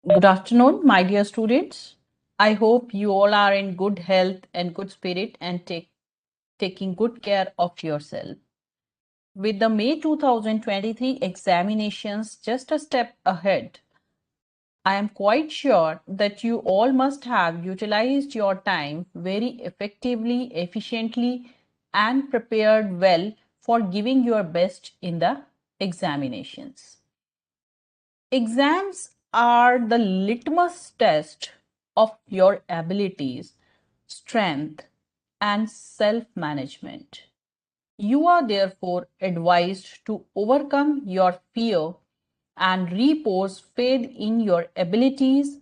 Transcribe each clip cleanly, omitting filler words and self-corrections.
Good afternoon, my dear students. I hope you all are in good health and good spirit and taking good care of yourself. With the May 2023 examinations just a step ahead, I am quite sure that you all must have utilized your time very effectively, efficiently, and prepared well for giving your best in the examinations. Exams are the litmus test of your abilities, strength, and self management. You are therefore advised to overcome your fear and repose faith in your abilities,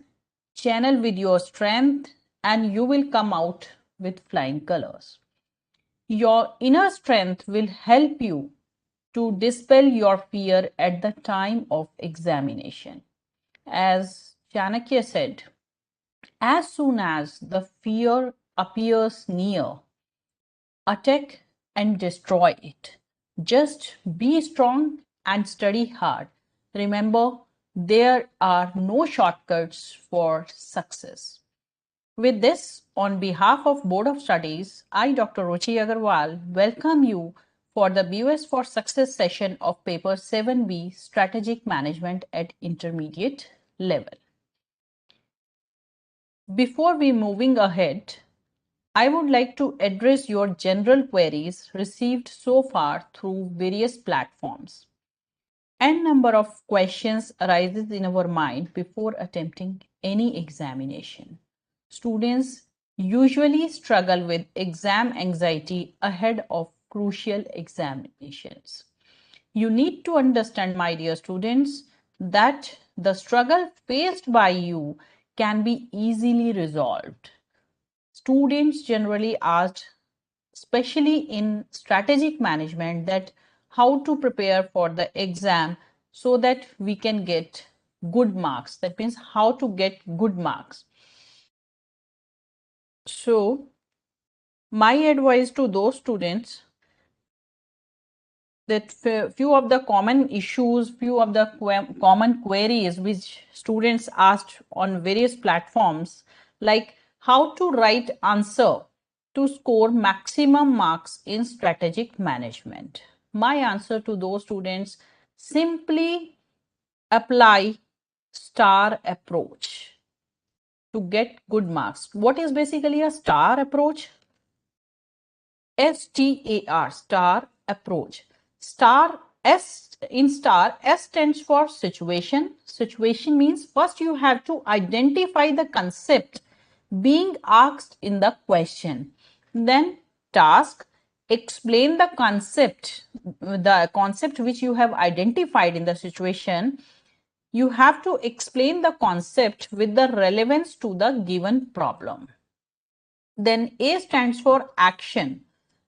channel with your strength, and you will come out with flying colors. Your inner strength will help you to dispel your fear at the time of examination. As Chanakya said, as soon as the fear appears near, attack and destroy it. Just be strong and study hard. Remember, there are no shortcuts for success. With this, on behalf of Board of Studies, I, Dr. Ruchi Agarwal, welcome you for the BoS for Success session of Paper 7B Strategic Management at Intermediate Level. Before we moving ahead, I would like to address your general queries received so far through various platforms. N number of questions arises in our mind before attempting any examination. Students usually struggle with exam anxiety ahead of crucial examinations. You need to understand, my dear students, that the struggle faced by you can be easily resolved. Students generally asked, especially in strategic management, that how to prepare for the exam so that we can get good marks. That means how to get good marks. So my advice to those students that few of the common issues, few of the common queries which students asked on various platforms, like how to write answer to score maximum marks in strategic management. My answer to those students, simply apply STAR approach to get good marks. What is basically a STAR approach? STAR, STAR approach. STAR S in STAR, S stands for situation. Situation means first you have to identify the concept being asked in the question. Then task, explain the concept which you have identified in the situation. You have to explain the concept with the relevance to the given problem. Then A stands for action.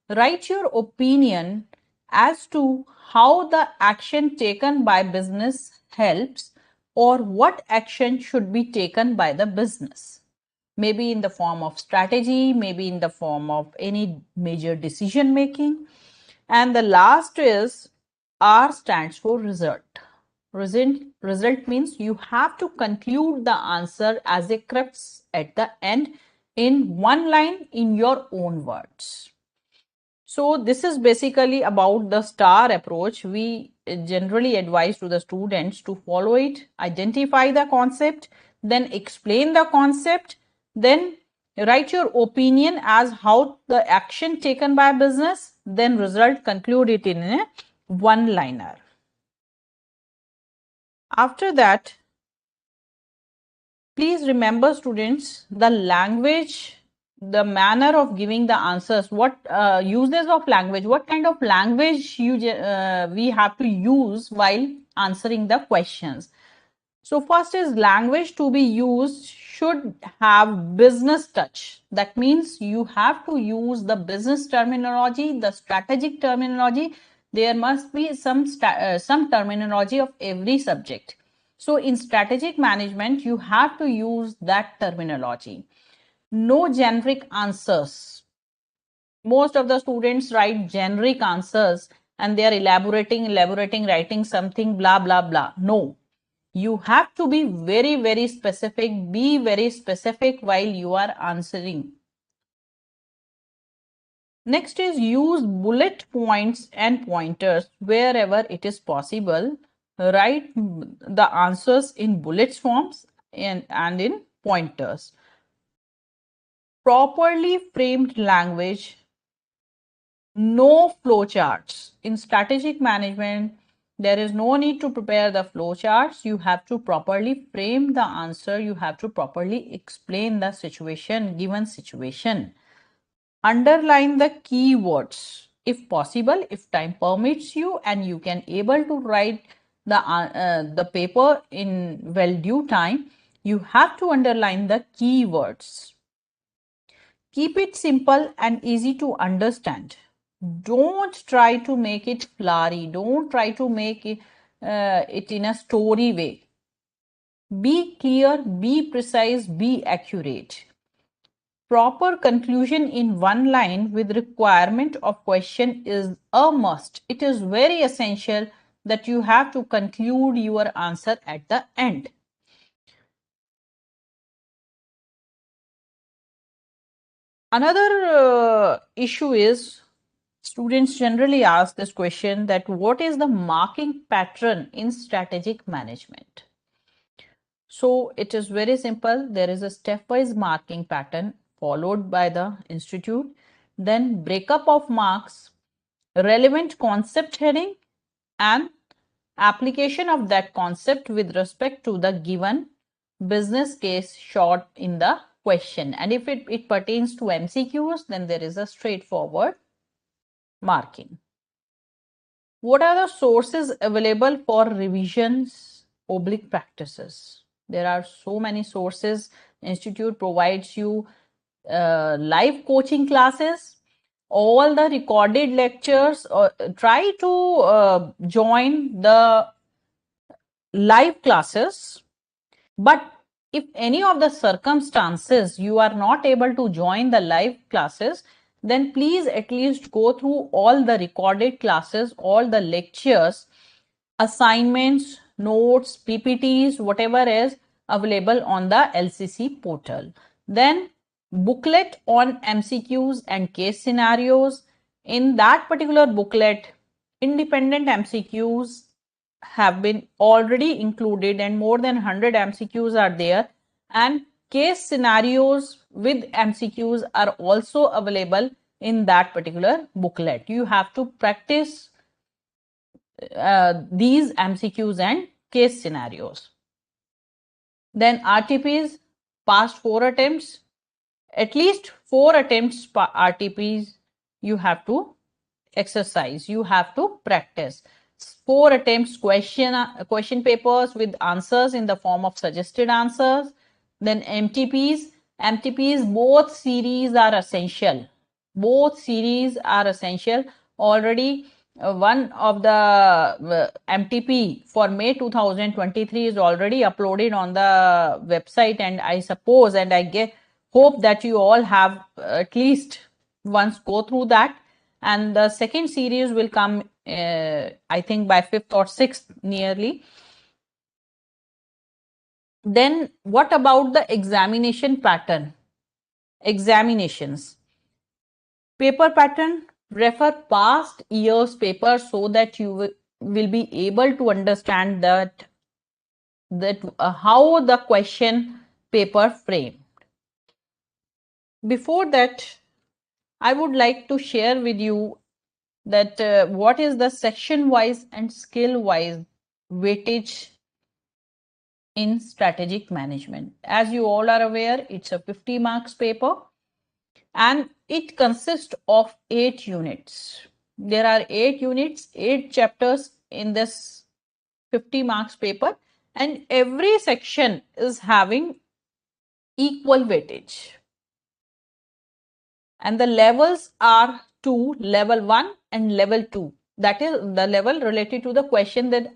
Write your opinion as to how the action taken by business helps or what action should be taken by the business. Maybe in the form of strategy, maybe in the form of any major decision making. And the last is R stands for result. Result means you have to conclude the answer as a crux at the end in one line in your own words. So this is basically about the STAR approach. We generally advise to the students to follow it, identify the concept, then explain the concept, then write your opinion as how the action taken by business, then result, conclude it in a one-liner. After that, please remember, students, the language, the manner of giving the answers, what uses of language, what kind of language we have to use while answering the questions. So first is language to be used should have business touch. That means you have to use the business terminology, the strategic terminology. There must be some terminology of every subject. So in strategic management, you have to use that terminology. No generic answers. Most of the students write generic answers and they are elaborating, writing something, blah, blah, blah. No. You have to be very, very specific. Be very specific while you are answering. Next is use bullet points and pointers wherever it is possible. Write the answers in bullets forms and in pointers. Properly framed language, no flowcharts. In strategic management, there is no need to prepare the flowcharts. You have to properly frame the answer. You have to properly explain the situation, given situation. Underline the keywords if possible, if time permits you and you can able to write the paper in well due time, you have to underline the keywords. Keep it simple and easy to understand. Don't try to make it flowery. Don't try to make it in a story way. Be clear, be precise, be accurate. Proper conclusion in one line with requirement of question is a must. It is very essential that you have to conclude your answer at the end. Another issue is students generally ask this question that what is the marking pattern in strategic management? So it is very simple. There is a stepwise marking pattern followed by the institute, then breakup of marks, relevant concept heading, and application of that concept with respect to the given business case shot in the question. And if it pertains to MCQs, then there is a straightforward marking. What are the sources available for revisions oblique practices? There are so many sources. Institute provides you live coaching classes, all the recorded lectures. Try to join the live classes, but if any of the circumstances you are not able to join the live classes, then please at least go through all the recorded classes, all the lectures, assignments, notes, PPTs, whatever is available on the LCC portal. Then booklet on MCQs and case scenarios. In that particular booklet, independent MCQs have been already included and more than 100 MCQs are there, and case scenarios with MCQs are also available in that particular booklet. You have to practice these MCQs and case scenarios. Then RTPs, past 4 attempts, at least 4 attempts RTPs you have to exercise, you have to practice. 4 attempts question papers with answers in the form of suggested answers. Then MTPs, both series are essential. Both series are essential. Already one of the MTP for May 2023 is already uploaded on the website, and I suppose and I hope that you all have at least once go through that. And the second series will come I think by 5th or 6th nearly. Then what about the examination pattern? Examinations. Paper pattern, refer past years paper so that you will be able to understand that how the question paper framed. Before that, I would like to share with you that what is the section wise and skill wise weightage in strategic management. As you all are aware, it's a 50 marks paper and it consists of 8 units. There are 8 units, 8 chapters in this 50 marks paper, and every section is having equal weightage. And the levels are 2, level 1 and level 2. That is the level related to the question that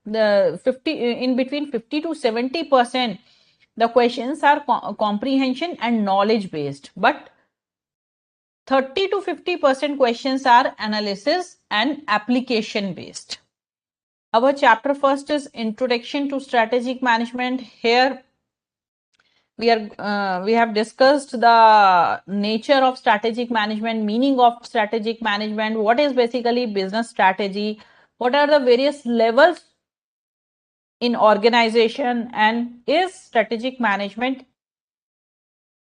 the 50 in between 50 to 70% the questions are comprehension and knowledge based, but 30 to 50% questions are analysis and application based. Our chapter first is Introduction to Strategic Management. Here we have discussed the nature of strategic management, meaning of strategic management, what is basically business strategy, what are the various levels in organization, and is strategic management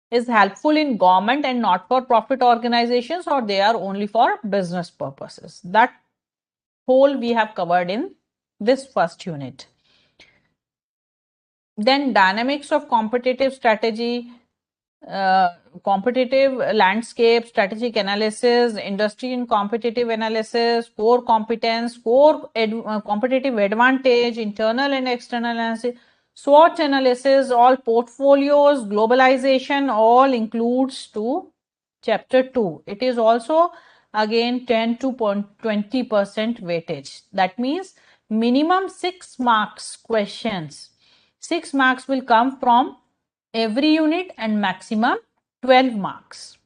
is helpful in government and not for profit organizations, or they are only for business purposes. That whole we have covered in this first unit. Then dynamics of competitive strategy, competitive landscape, strategic analysis, industry and competitive analysis, core competence, competitive advantage, internal and external analysis, SWOT analysis, all portfolios, globalization, all includes to chapter 2. It is also again 10 to 20% weightage. That means minimum 6 marks questions. 6 marks will come from every unit and maximum 12 marks.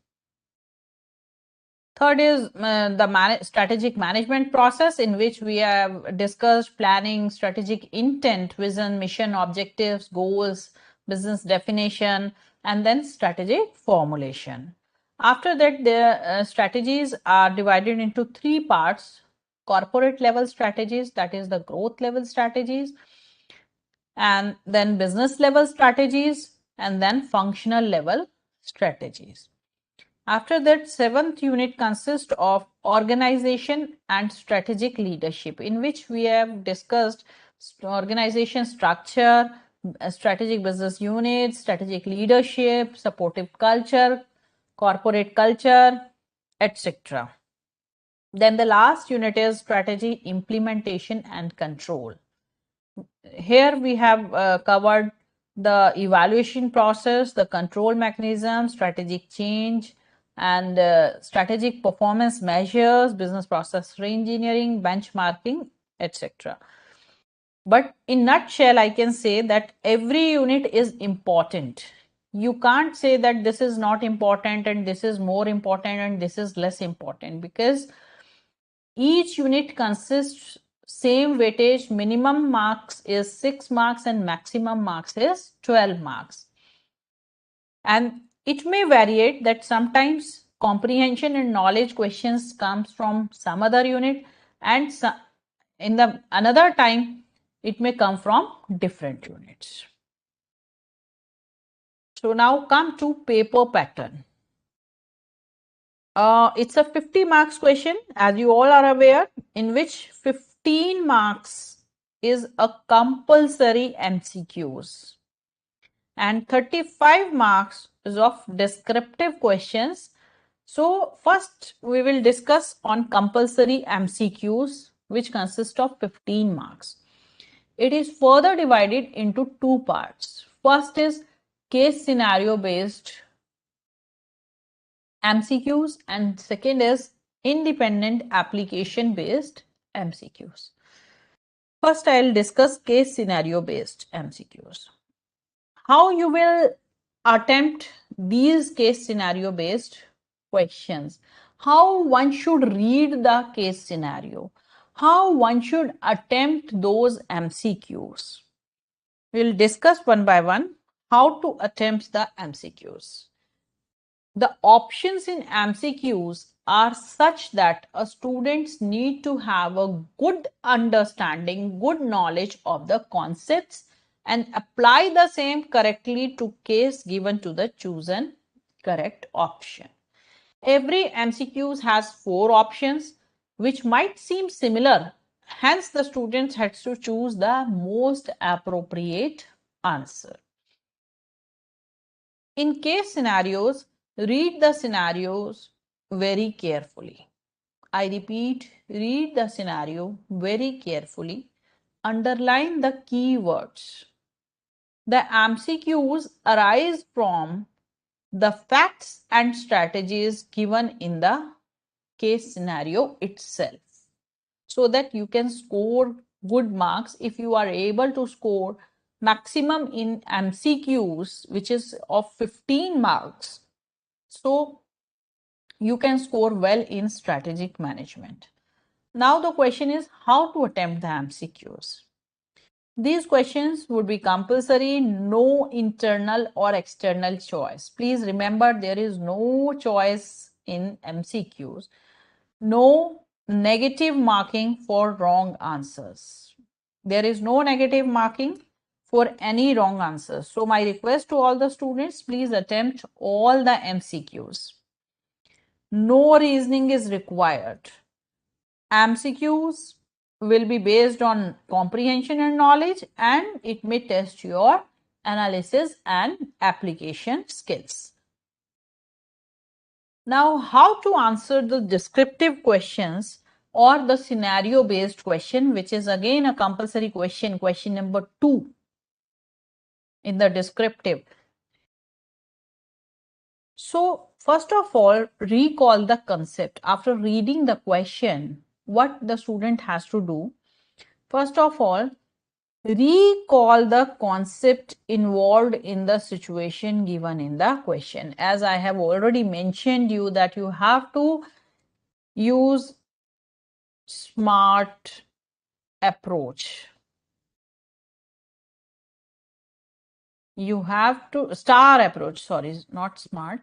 Third is the strategic management process, in which we have discussed planning, strategic intent, vision, mission, objectives, goals, business definition, and then strategic formulation. After that, the strategies are divided into 3 parts: corporate level strategies, that is the growth level strategies, and then business level strategies, and then functional level strategies. After that, 7th unit consists of organization and strategic leadership, in which we have discussed organization structure, strategic business units, strategic leadership, supportive culture, corporate culture, etc. Then the last unit is strategy implementation and control. Here we have covered the evaluation process, the control mechanism, strategic change, and strategic performance measures, business process reengineering, benchmarking, etc. But in nutshell, I can say that every unit is important. You can't say that this is not important and this is more important and this is less important, because each unit consists same weightage. Minimum marks is 6 marks and maximum marks is 12 marks. And it may vary that sometimes comprehension and knowledge questions comes from some other unit, and in the another time it may come from different units. So now come to paper pattern. It's a 50 marks question, as you all are aware, in which 15 marks is a compulsory MCQs and 35 marks is of descriptive questions. So first we will discuss on compulsory MCQs, which consist of 15 marks. It is further divided into 2 parts. First is case scenario based MCQs, and second is independent application based MCQs. First, I'll discuss case scenario based MCQs. How you will attempt these case scenario based questions, how one should read the case scenario, how one should attempt those MCQs. We'll discuss one by one how to attempt the MCQs. The options in MCQs are such that a students need to have a good understanding, good knowledge of the concepts and apply the same correctly to case given to the chosen correct option. Every MCQs has 4 options which might seem similar. Hence, the students has to choose the most appropriate answer. In case scenarios, read the scenarios very carefully. I repeat, read the scenario very carefully. Underline the keywords. The MCQs arise from the facts and strategies given in the case scenario itself, so that you can score good marks. If you are able to score maximum in MCQs, which is of 15 marks, so you can score well in strategic management. Now the question is how to attempt the MCQs. These questions would be compulsory, no internal or external choice. Please remember there is no choice in MCQs. No negative marking for wrong answers. There is no negative marking for any wrong answers. So my request to all the students, please attempt all the MCQs. No reasoning is required. MCQs will be based on comprehension and knowledge, and it may test your analysis and application skills. Now, how to answer the descriptive questions or the scenario based question, which is again a compulsory question, question number 2 in the descriptive. So, first of all, recall the concept. After reading the question, what the student has to do, first of all, recall the concept involved in the situation given in the question. As I have already mentioned you that you have to use SMART approach. You have to STAR approach, sorry, not SMART,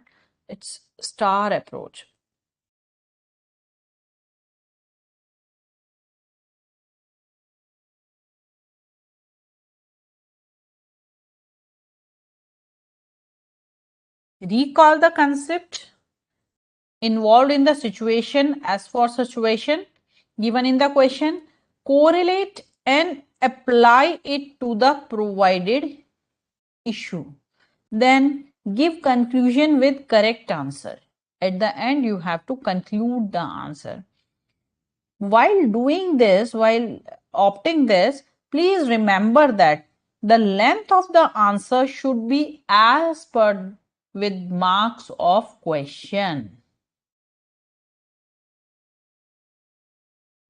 it's STAR approach. Recall the concept involved in the situation as for situation given in the question, correlate and apply it to the provided issue. Then give conclusion with correct answer. At the end, you have to conclude the answer. While doing this, while opting this, please remember that the length of the answer should be as per with marks of question.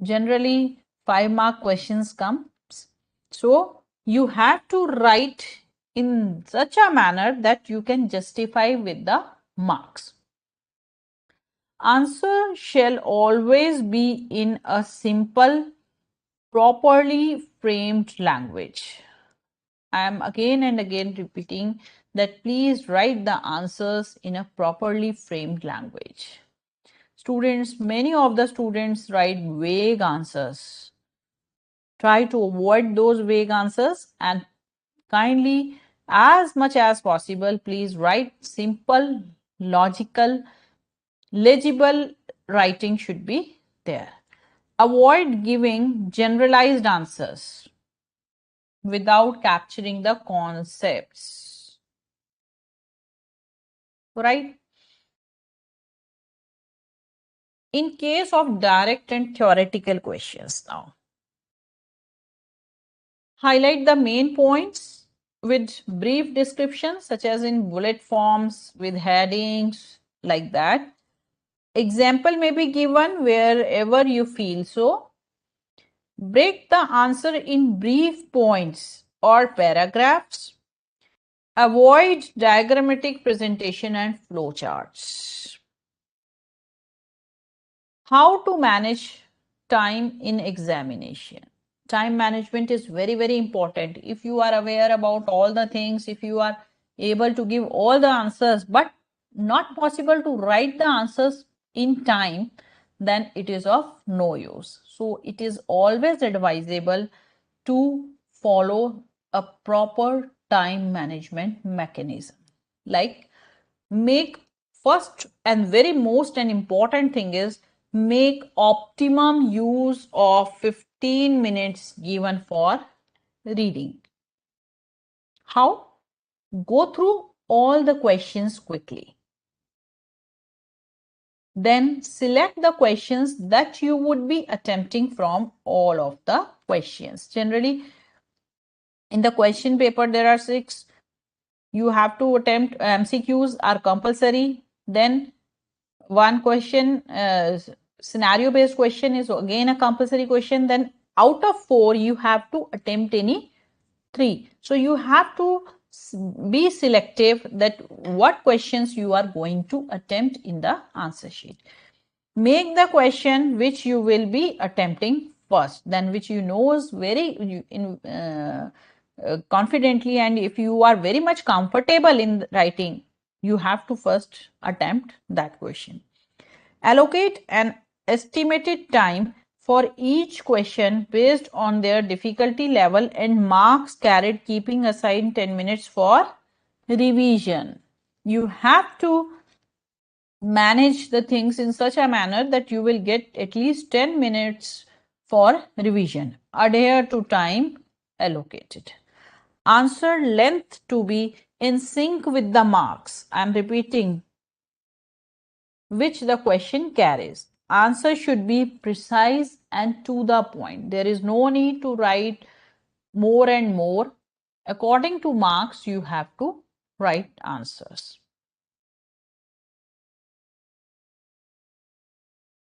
Generally, 5-mark questions come. So, you have to write in such a manner that you can justify with the marks. Answer shall always be in a simple, properly framed language. I am again and again repeating that please write the answers in a properly framed language. Students, many of the students write vague answers. Try to avoid those vague answers and kindly, as much as possible, please write simple, logical, legible writing should be there. Avoid giving generalized answers without capturing the concepts. Right? In case of direct and theoretical questions now, highlight the main points with brief descriptions such as in bullet forms with headings like that. Example may be given wherever you feel so. Break the answer in brief points or paragraphs. Avoid diagrammatic presentation and flowcharts. How to manage time in examination. Time management is very, very important. If you are aware about all the things, if you are able to give all the answers, but not possible to write the answers in time, then it is of no use. So it is always advisable to follow a proper time management mechanism. Like make first and very most and important thing is make optimum use of 15 minutes given for reading. How? Go through all the questions quickly. Then select the questions that you would be attempting from all of the questions. Generally, in the question paper, there are 6. You have to attempt MCQs are compulsory. Then one question, scenario based question is again a compulsory question. Then out of 4, you have to attempt any 3. So you have to be selective that what questions you are going to attempt in the answer sheet. Make the question which you will be attempting first, then which you know is very confidently, and if you are very much comfortable in writing, you have to first attempt that question. Allocate an estimated time for each question based on their difficulty level and marks carried, keeping aside 10 minutes for revision. You have to manage the things in such a manner that you will get at least 10 minutes for revision. Adhere to time allocated. Answer length to be in sync with the marks. I am repeating, which the question carries. Answer should be precise and to the point. There is no need to write more and more. According to marks, you have to write answers.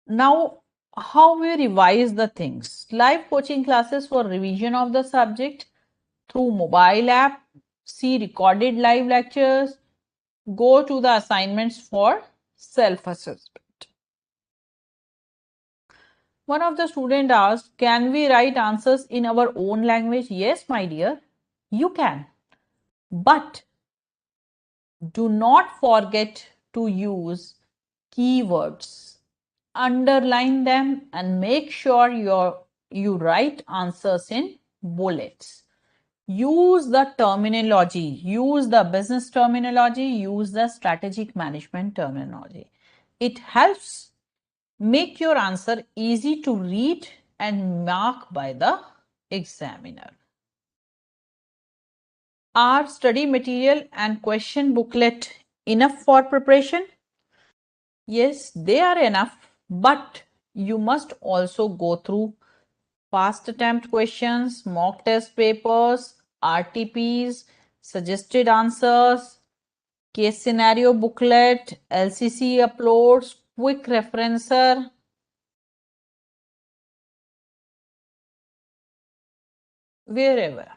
Now, how we revise the things? Live coaching classes for revision of the subject through mobile app, see recorded live lectures, go to the assignments for self-assessment. One of the students asked, can we write answers in our own language? Yes, my dear, you can. But do not forget to use keywords. Underline them and make sure you write answers in bullets. Use the terminology, use the business terminology, use the strategic management terminology. It helps make your answer easy to read and mark by the examiner. Are study material and question booklet enough for preparation? Yes, they are enough, but you must also go through past attempt questions, mock test papers, RTPs, suggested answers, case scenario booklet, LCC uploads, quick referencer. Wherever.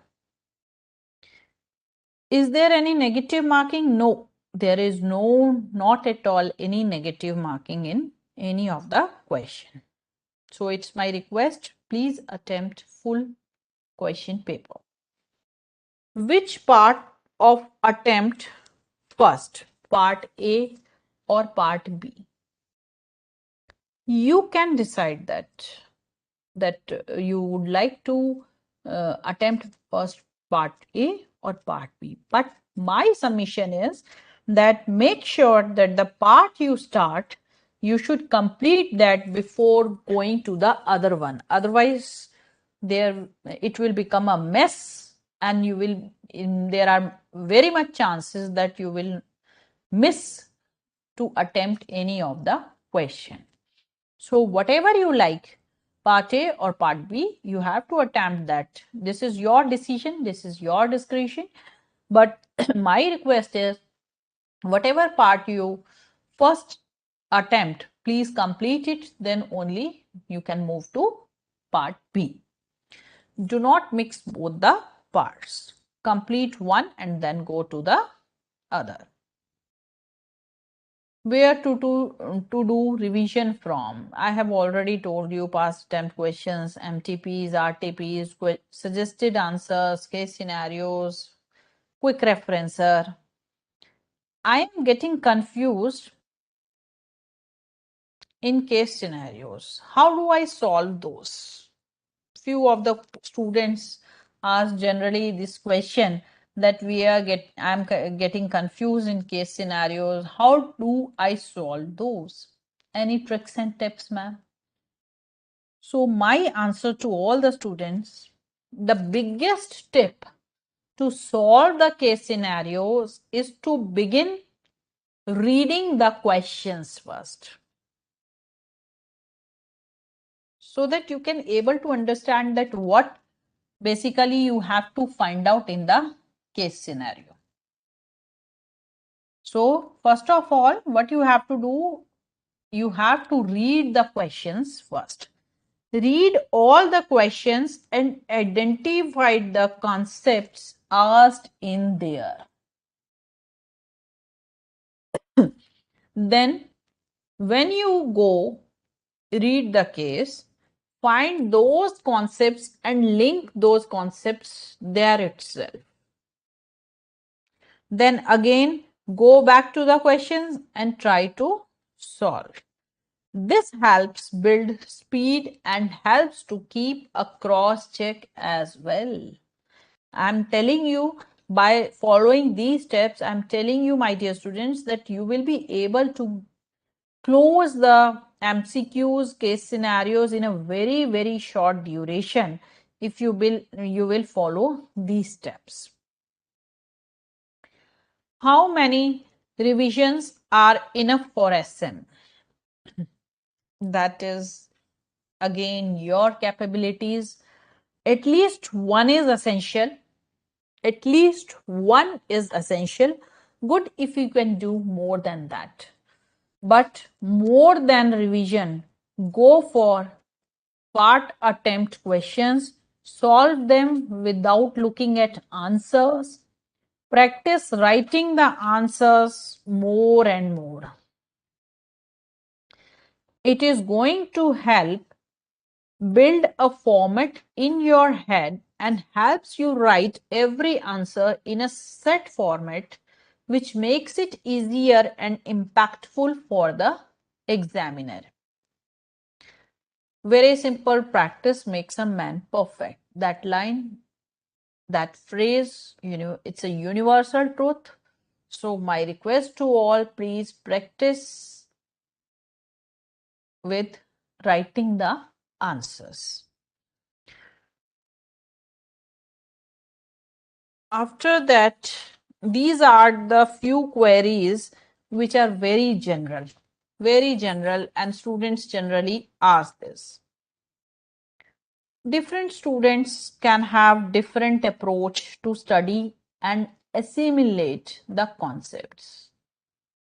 Is there any negative marking? No, there is not at all any negative marking in any of the question. So it's my request, please attempt full question paper. Which part of attempt first, part A or part B? You can decide that you would like to attempt first part A or part B. But my submission is that make sure that the part you start, you should complete that before going to the other one. Otherwise, it will become a mess, and there are very much chances that you will miss to attempt any of the question. So whatever you like, part A or part B, you have to attempt that. This is your decision, this is your discretion. But my request is, whatever part you first attempt, please complete it, then only you can move to part B. Do not mix both the parts. Complete one and then go to the other. Where to do revision from? I have already told you past attempt questions, MTPs, RTPs, suggested answers, case scenarios, quick referencer. I am getting confused in case scenarios. How do I solve those? Few of the students ask generally this question, that I'm getting confused in case scenarios. How do I solve those? Any tricks and tips, ma'am? So my answer to all the students, the biggest tip to solve the case scenarios is to begin reading the questions first, so that you can able to understand that what basically you have to find out in the case scenario. So first of all, what you have to do, you have to read the questions first. Read all the questions and identify the concepts asked in there. Then when you go read the case, find those concepts and link those concepts there itself. Then again, go back to the questions and try to solve. This helps build speed and helps to keep a cross check as well. I'm telling you, by following these steps, I'm telling you, my dear students, that you will be able to close the MCQs case scenarios in a very, very short duration if you will follow these steps. How many revisions are enough for SM? That is again your capabilities. At least one is essential. At least one is essential. Good if you can do more than that. But more than revision, go for part attempt questions, solve them without looking at answers, practice writing the answers more and more. It is going to help build a format in your head and helps you write every answer in a set format, which makes it easier and impactful for the examiner. Very simple, practice makes a man perfect. That line, that phrase, it's a universal truth. So my request to all, please practice with writing the answers. After that, these are the few queries which are very general, and students generally ask this. Different students can have different approach to study and assimilate the concepts.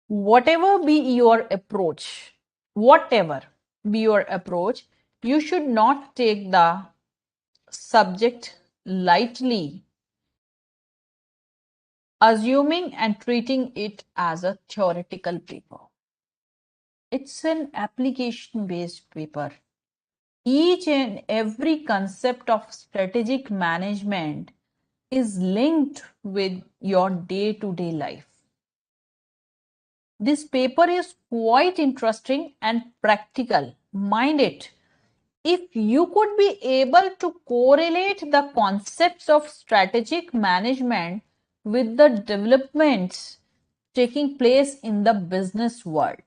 Whatever be your approach, you should not take the subject lightly, assuming and treating it as a theoretical paper. It's an application-based paper. Each and every concept of strategic management is linked with your day-to-day life. This paper is quite interesting and practical. Mind it, if you could be able to correlate the concepts of strategic management with the developments taking place in the business world,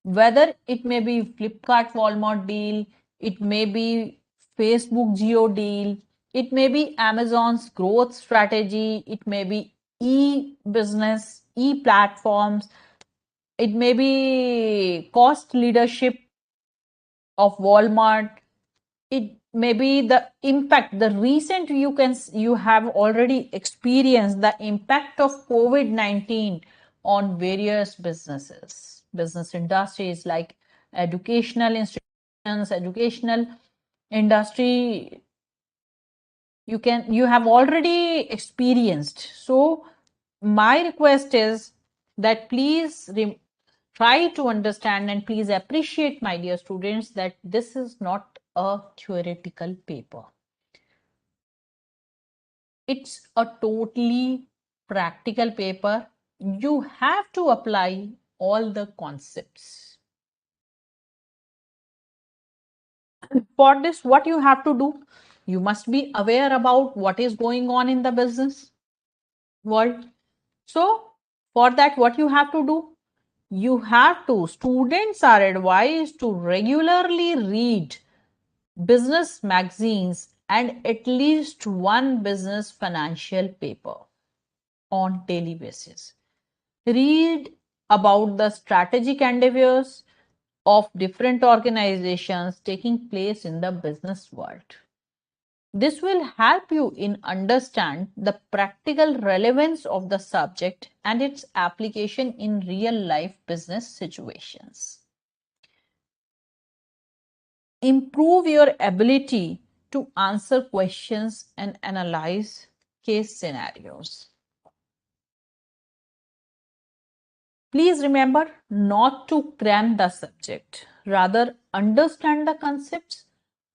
whether it may be Flipkart Walmart deal, it may be Facebook Geo deal, it may be Amazon's growth strategy, it may be e-business, e-platforms, it may be cost leadership of Walmart, it may be the impact, the recent you have already experienced the impact of COVID-19 on various business industries like educational institutions, educational industry, you have already experienced. So my request is that please try to understand and please appreciate, my dear students, that this is not a theoretical paper. It's a totally practical paper. You have to apply all the concepts. For this, what you have to do? You must be aware about what is going on in the business world. So, for that, what you have to do? Students are advised to regularly read business magazines and at least one business financial paper on daily basis. Read about the strategic endeavors of different organizations taking place in the business world. This will help you in understand the practical relevance of the subject and its application in real life business situations. Improve your ability to answer questions and analyze case scenarios. Please remember not to cram the subject. Rather, understand the concepts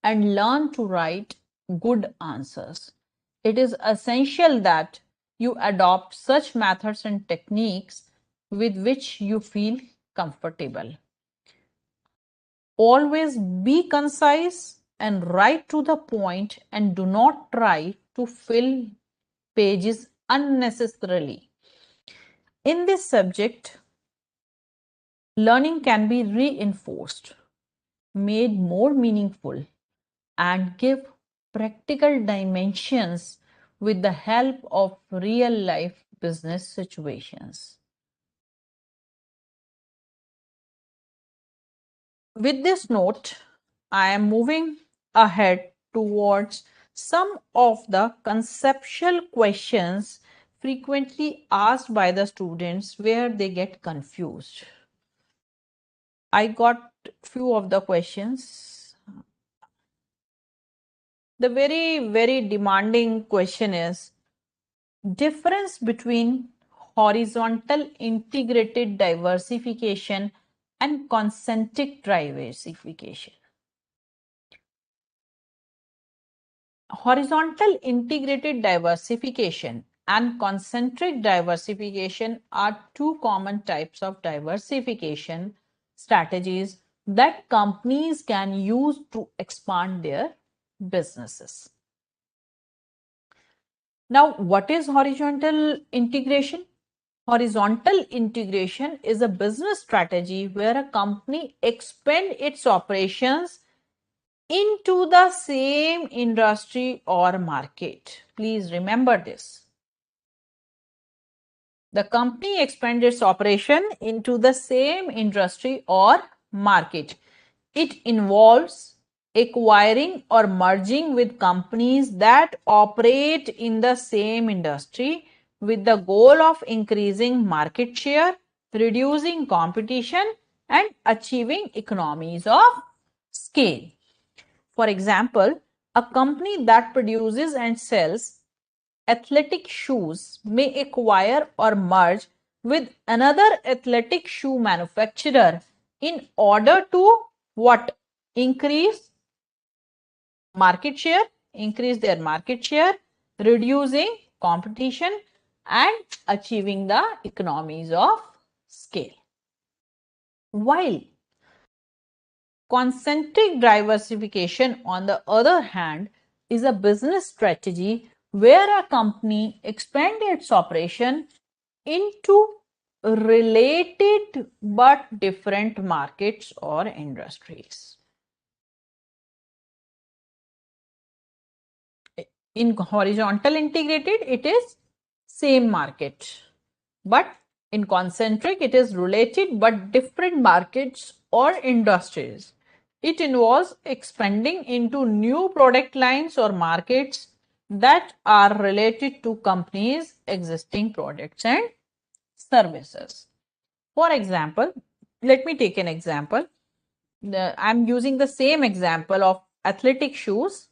and learn to write good answers. It is essential that you adopt such methods and techniques with which you feel comfortable. Always be concise and write to the point, and do not try to fill pages unnecessarily. In this subject, learning can be reinforced, made more meaningful, and give practical dimensions with the help of real life business situations. With this note, I am moving ahead towards some of the conceptual questions frequently asked by the students where they get confused. I got few of the questions. The very demanding question is difference between horizontal integrated diversification and concentric diversification. Horizontal integrated diversification and concentric diversification are two common types of diversification strategies that companies can use to expand their businesses. Now, what is horizontal integration? Horizontal integration is a business strategy where a company expands its operations into the same industry or market. Please remember this. The company expands its operation into the same industry or market. It involves acquiring or merging with companies that operate in the same industry with the goal of increasing market share, reducing competition, and achieving economies of scale. For example, a company that produces and sells athletic shoes may acquire or merge with another athletic shoe manufacturer in order to what? Increase their market share, reducing competition and achieving the economies of scale. While concentric diversification, on the other hand, is a business strategy where a company expands its operation into related but different markets or industries. In horizontal integrated, it is same market, but in concentric, it is related but different markets or industries. It involves expanding into new product lines or markets that are related to companies' existing products and services. For example, let me take an example. I'm using the same example of athletic shoes.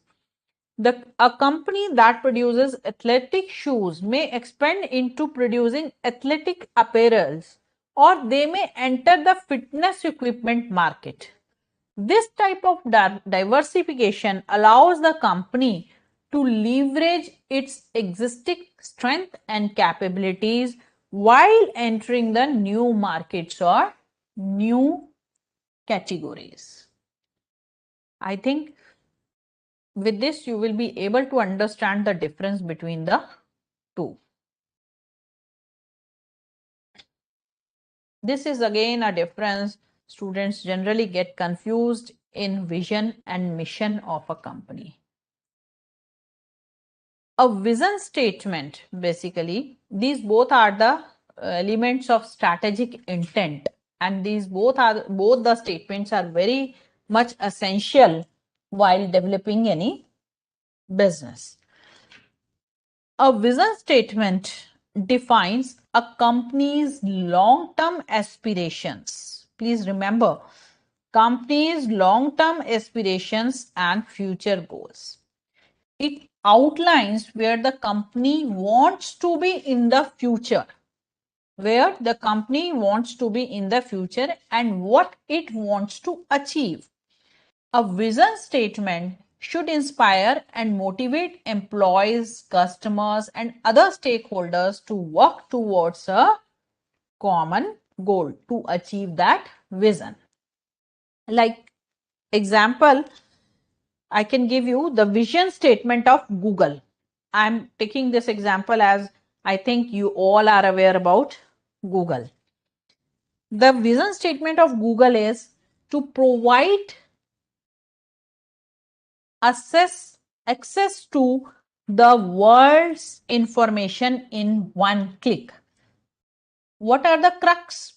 A company that produces athletic shoes may expand into producing athletic apparels, or they may enter the fitness equipment market. This type of diversification allows the company to leverage its existing strength and capabilities while entering the new markets or new categories. I think with this, you will be able to understand the difference between the two. This is again a difference. Students generally get confused in vision and mission of a company. A vision statement, basically, these both are the elements of strategic intent, and these both the statements are very much essential while developing any business. A vision statement defines a company's long-term aspirations. Please remember, company's long-term aspirations and future goals. It outlines where the company wants to be in the future. where the company wants to be in the future and what it wants to achieve. A vision statement should inspire and motivate employees, customers, and other stakeholders to work towards a common goal to achieve that vision. Like example, I can give you the vision statement of Google. I'm taking this example as I think you all are aware about Google. The vision statement of Google is to provide access to the world's information in one click. What are the crux?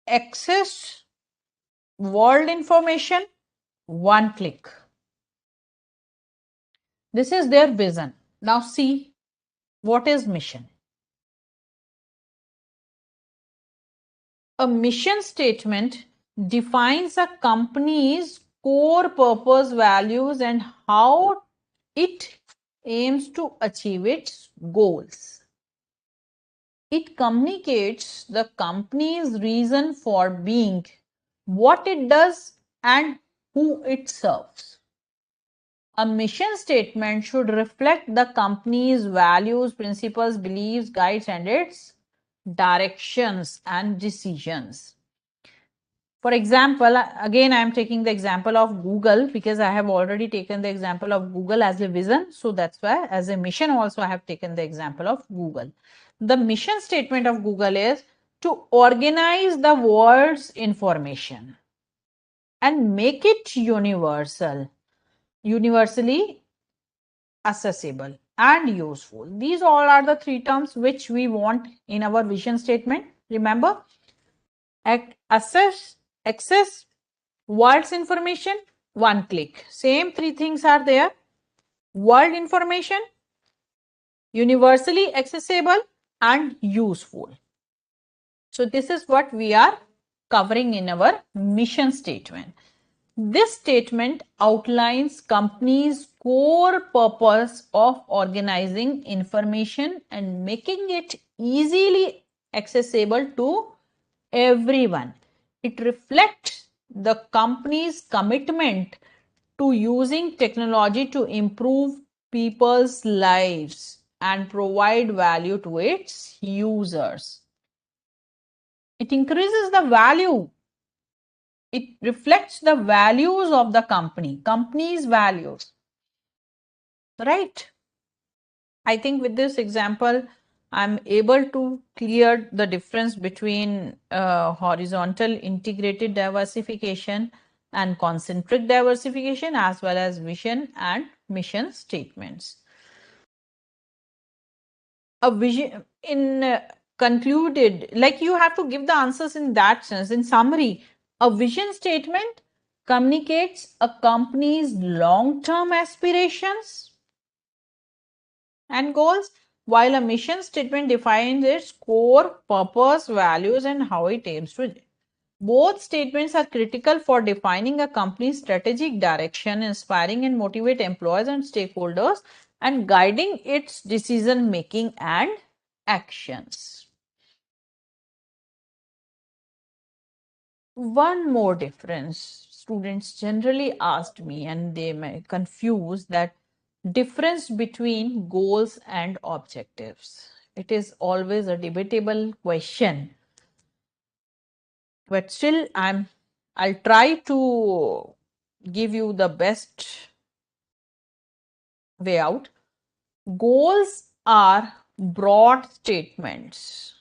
Access world information, one click. This is their vision. Now see, what is mission? A mission statement defines a company's core purpose, values, and how it aims to achieve its goals. It communicates the company's reason for being, what it does, and who it serves. A mission statement should reflect the company's values, principles, beliefs, guides, and its directions and decisions. For example, again, I am taking the example of Google because I have already taken the example of Google as a vision. So that's why as a mission also I have taken the example of Google. The mission statement of Google is to organize the world's information and make it universally accessible and useful. These all are the three terms which we want in our vision statement. Remember, access world's information, one click. Same three things are there. World information, universally accessible and useful. So this is what we are covering in our mission statement. This statement outlines company's core purpose of organizing information and making it easily accessible to everyone. It reflects the company's commitment to using technology to improve people's lives and provide value to its users. It increases the value. It reflects the values of the company's values, right? I think with this example, I'm able to clear the difference between horizontal integrated diversification and concentric diversification, as well as vision and mission statements. A vision in concluded, like you have to give the answers in that sense. In summary, a vision statement communicates a company's long-term aspirations and goals, while a mission statement defines its core purpose, values, and how it aims to. Both statements are critical for defining a company's strategic direction, inspiring and motivate employees and stakeholders, and guiding its decision making and actions. One more difference. Students generally asked me, and they may confuse that difference between goals and objectives. It is always a debatable question, but still I'll try to give you the best way out. Goals are broad statements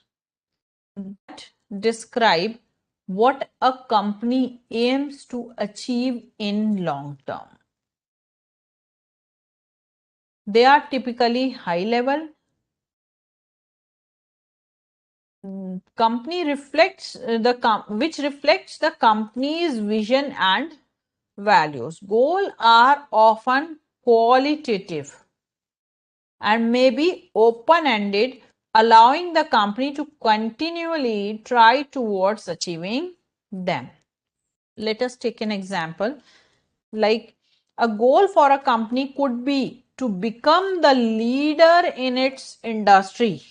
that describe what a company aims to achieve in long term. They are typically high level. Company reflects which reflects the company's vision and values. Goals are often qualitative and may be open-ended, allowing the company to continually try towards achieving them. Let us take an example. Like a goal for a company could be to become the leader in its industry.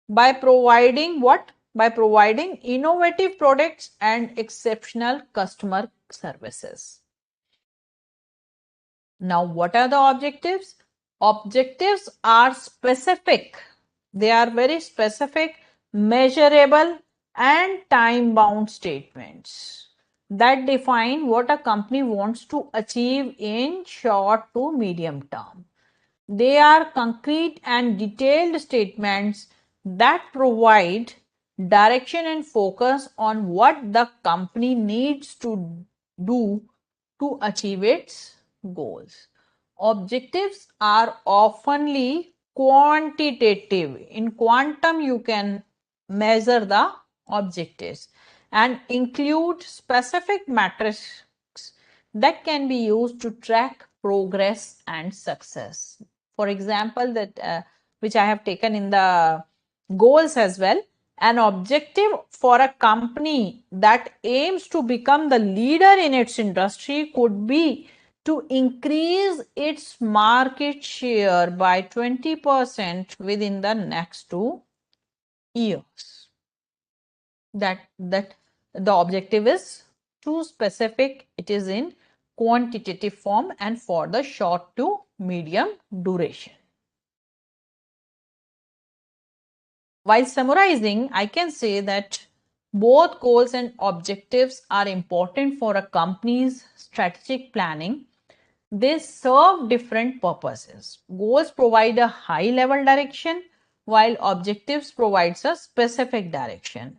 By providing what? By providing innovative products and exceptional customer services. Now, what are the objectives? Objectives are specific. They are very specific, measurable, and time bound statements that define what a company wants to achieve in short to medium term. They are concrete and detailed statements that provide direction and focus on what the company needs to do to achieve its goals. Objectives are oftenly quantitative. In quantum, you can measure the objectives and include specific metrics that can be used to track progress and success. For example, that which I have taken in the goals as well. An objective for a company that aims to become the leader in its industry could be to increase its market share by 20% within the next 2 years. That the objective is too specific, it is in quantitative form and for the short to medium duration. While summarizing, I can say that both goals and objectives are important for a company's strategic planning. They serve different purposes. Goals provide a high level direction while objectives provides a specific direction.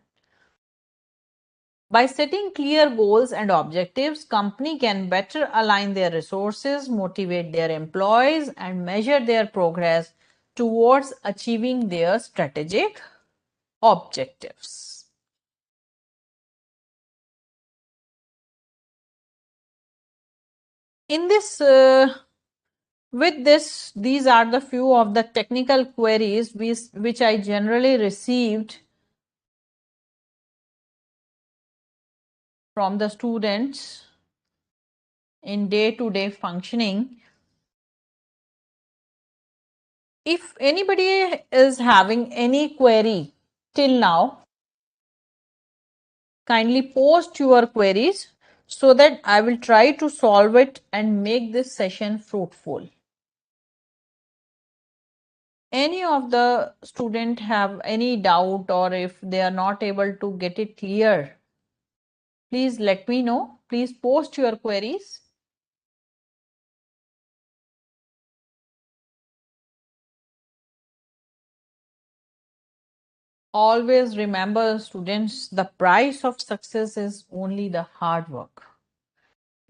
By setting clear goals and objectives, company can better align their resources, motivate their employees, and measure their progress towards achieving their strategic objectives. In this, with this, these are the few of the technical queries which I generally received from the students in day-to-day functioning. If anybody is having any query till now, kindly post your queries so that I will try to solve it and make this session fruitful. Any of the student have any doubt, or if they are not able to get it clear, please let me know. Please post your queries. Always remember, students, the price of success is only the hard work,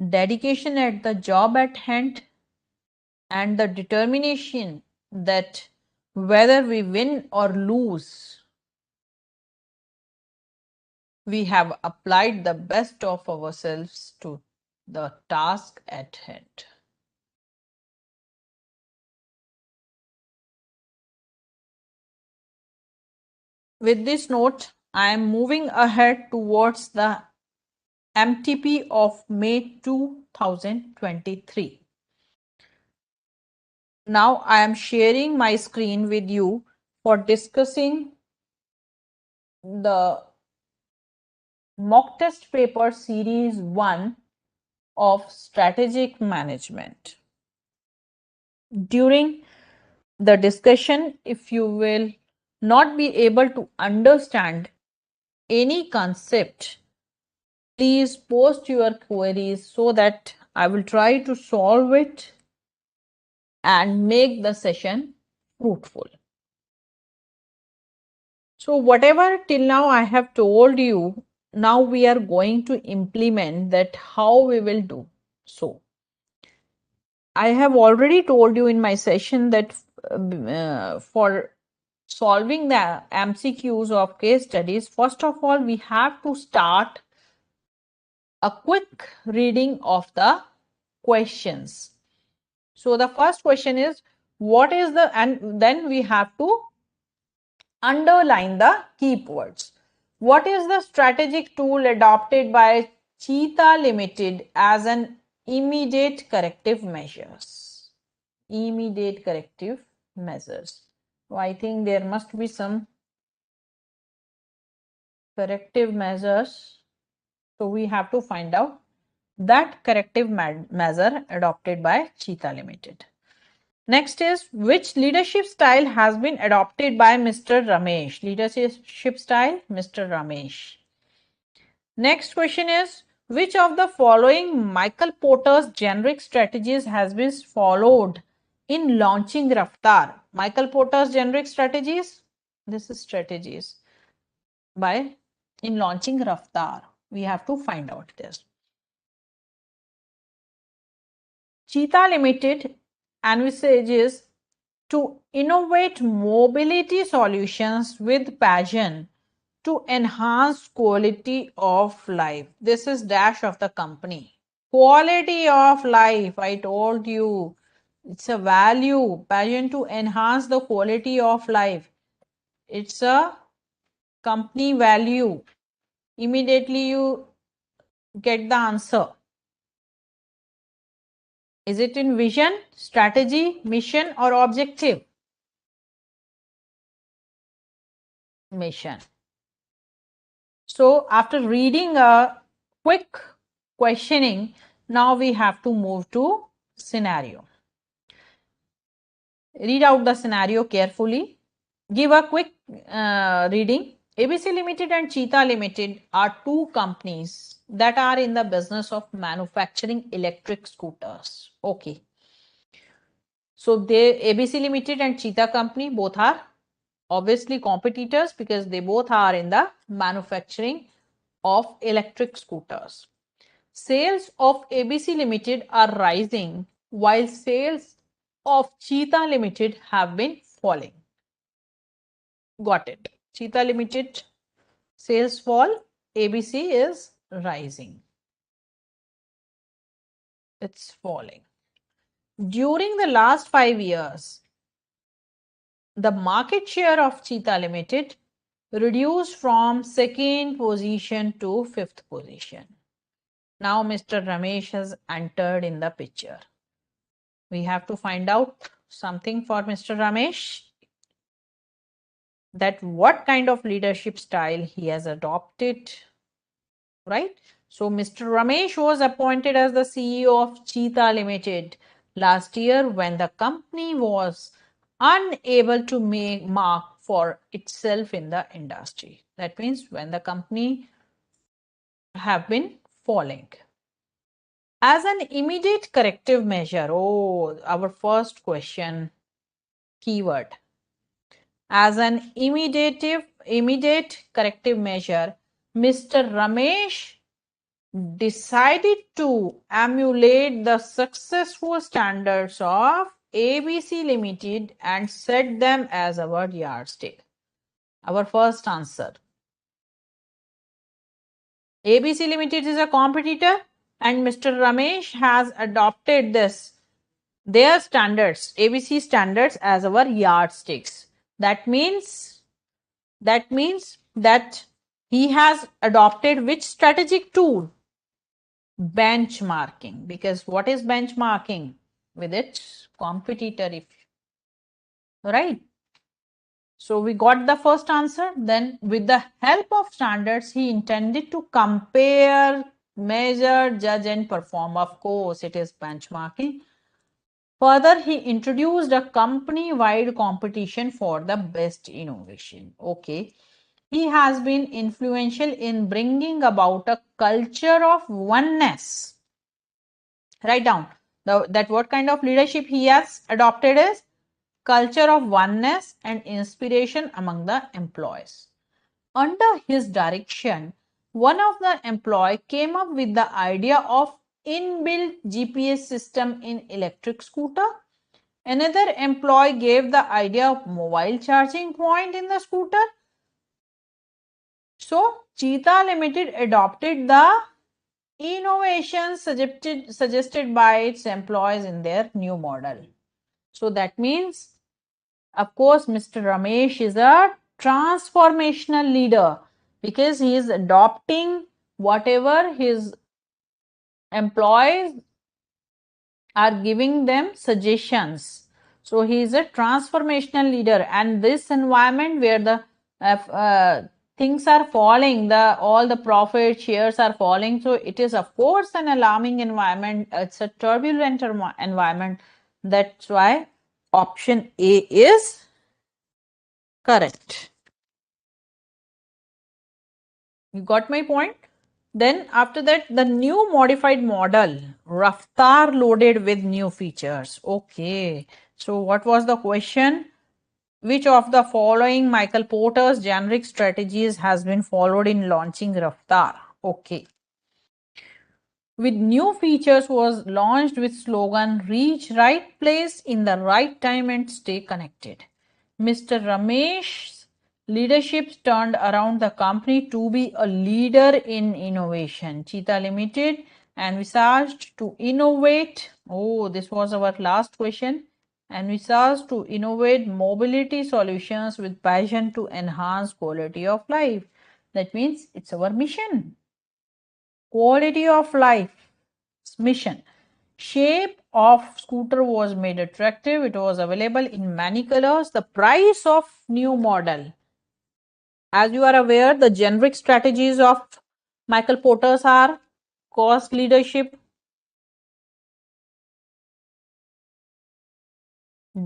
dedication at the job at hand, and the determination that whether we win or lose, we have applied the best of ourselves to the task at hand. With this note, I am moving ahead towards the MTP of May 2023. Now I am sharing my screen with you for discussing the mock test paper series 1 of strategic management. During the discussion, if you will not be able to understand any concept, please post your queries so that I will try to solve it and make the session fruitful. So whatever till now I have told you, now we are going to implement that how we will do so. I have already told you in my session that for solving the MCQs of case studies, first of all, we have to start a quick reading of the questions. So the first question is, what is the, and then we have to underline the keywords. What is the strategic tool adopted by Cheetah Limited as an immediate corrective measures? Immediate corrective measures. So I think there must be some corrective measures. So we have to find out that corrective measure adopted by Cheetah Limited. Next is, which leadership style has been adopted by Mr. Ramesh? Leadership style, Mr. Ramesh. Next question is, which of the following Michael Porter's generic strategies has been followed in launching Raftar? Michael Porter's generic strategies. This is strategies by in launching Raftar. We have to find out this. Cheetah Limited envisages to innovate mobility solutions with passion to enhance quality of life. This is dash of the company. Quality of life, I told you, it's a value. Passion to enhance the quality of life. It's a company value. Immediately you get the answer. Is it in vision, strategy, mission, or objective? Mission. So after reading a quick questioning, now we have to move to scenario. Read out the scenario carefully. Give a quick reading. ABC Limited and Cheetah Limited are two companies that are in the business of manufacturing electric scooters. Okay. So they ABC Limited and Cheetah Company both are obviously competitors because they both are in the manufacturing of electric scooters. Sales of ABC Limited are rising while sales of Cheetah Limited have been falling. Got it. Cheetah Limited sales fall, ABC is rising. It's falling. During the last 5 years, the market share of Cheetah Limited reduced from second position to fifth position. Now Mr. Ramesh has entered in the picture. We have to find out something for Mr. Ramesh, that what kind of leadership style he has adopted, right? So Mr. Ramesh was appointed as the CEO of Cheetah Limited last year when the company was unable to make mark for itself in the industry. That means when the company have been falling. As an immediate corrective measure, our first question, keyword. As an immediate corrective measure, Mr. Ramesh decided to emulate the successful standards of ABC Limited and set them as our yardstick. Our first answer. ABC Limited is a competitor and Mr. Ramesh has adopted their standards, ABC standards as our yardsticks. That means that he has adopted which strategic tool? Benchmarking. Because what is benchmarking? With its competitor, right? So we got the first answer. Then with the help of standards, he intended to compare, measure, judge and perform. Of course, it is benchmarking. Further, he introduced a company-wide competition for the best innovation. Okay. He has been influential in bringing about a culture of oneness. Write down that what kind of leadership he has adopted is culture of oneness and inspiration among the employees. Under his direction, one of the employees came up with the idea of inbuilt GPS system in electric scooter. Another employee gave the idea of mobile charging point in the scooter. So, Cheetah Limited adopted the innovations suggested by its employees in their new model. So, that means, of course, Mr. Ramesh is a transformational leader because he is adopting whatever his employees are giving them suggestions. So, he is a transformational leader, and this environment where the things are falling, all the profit shares are falling, so it is of course an alarming environment. It's a turbulent environment. That's why option A is correct. You got my point? Then after that, the new modified model, Raftar loaded with new features. Okay. So what was the question? Which of the following Michael Porter's generic strategies has been followed in launching Raftar? Okay. With new features was launched with slogan reach right place in the right time and stay connected. Mr. Ramesh's leadership turned around the company to be a leader in innovation. Cheetah Limited envisaged to innovate. Oh, this was our last question. Envisaged to innovate mobility solutions with passion to enhance quality of life. That means it's our mission. Quality of life mission. Shape of scooter was made attractive. It was available in many colors. The price of new model. As you are aware, the generic strategies of Michael Porter's are cost leadership,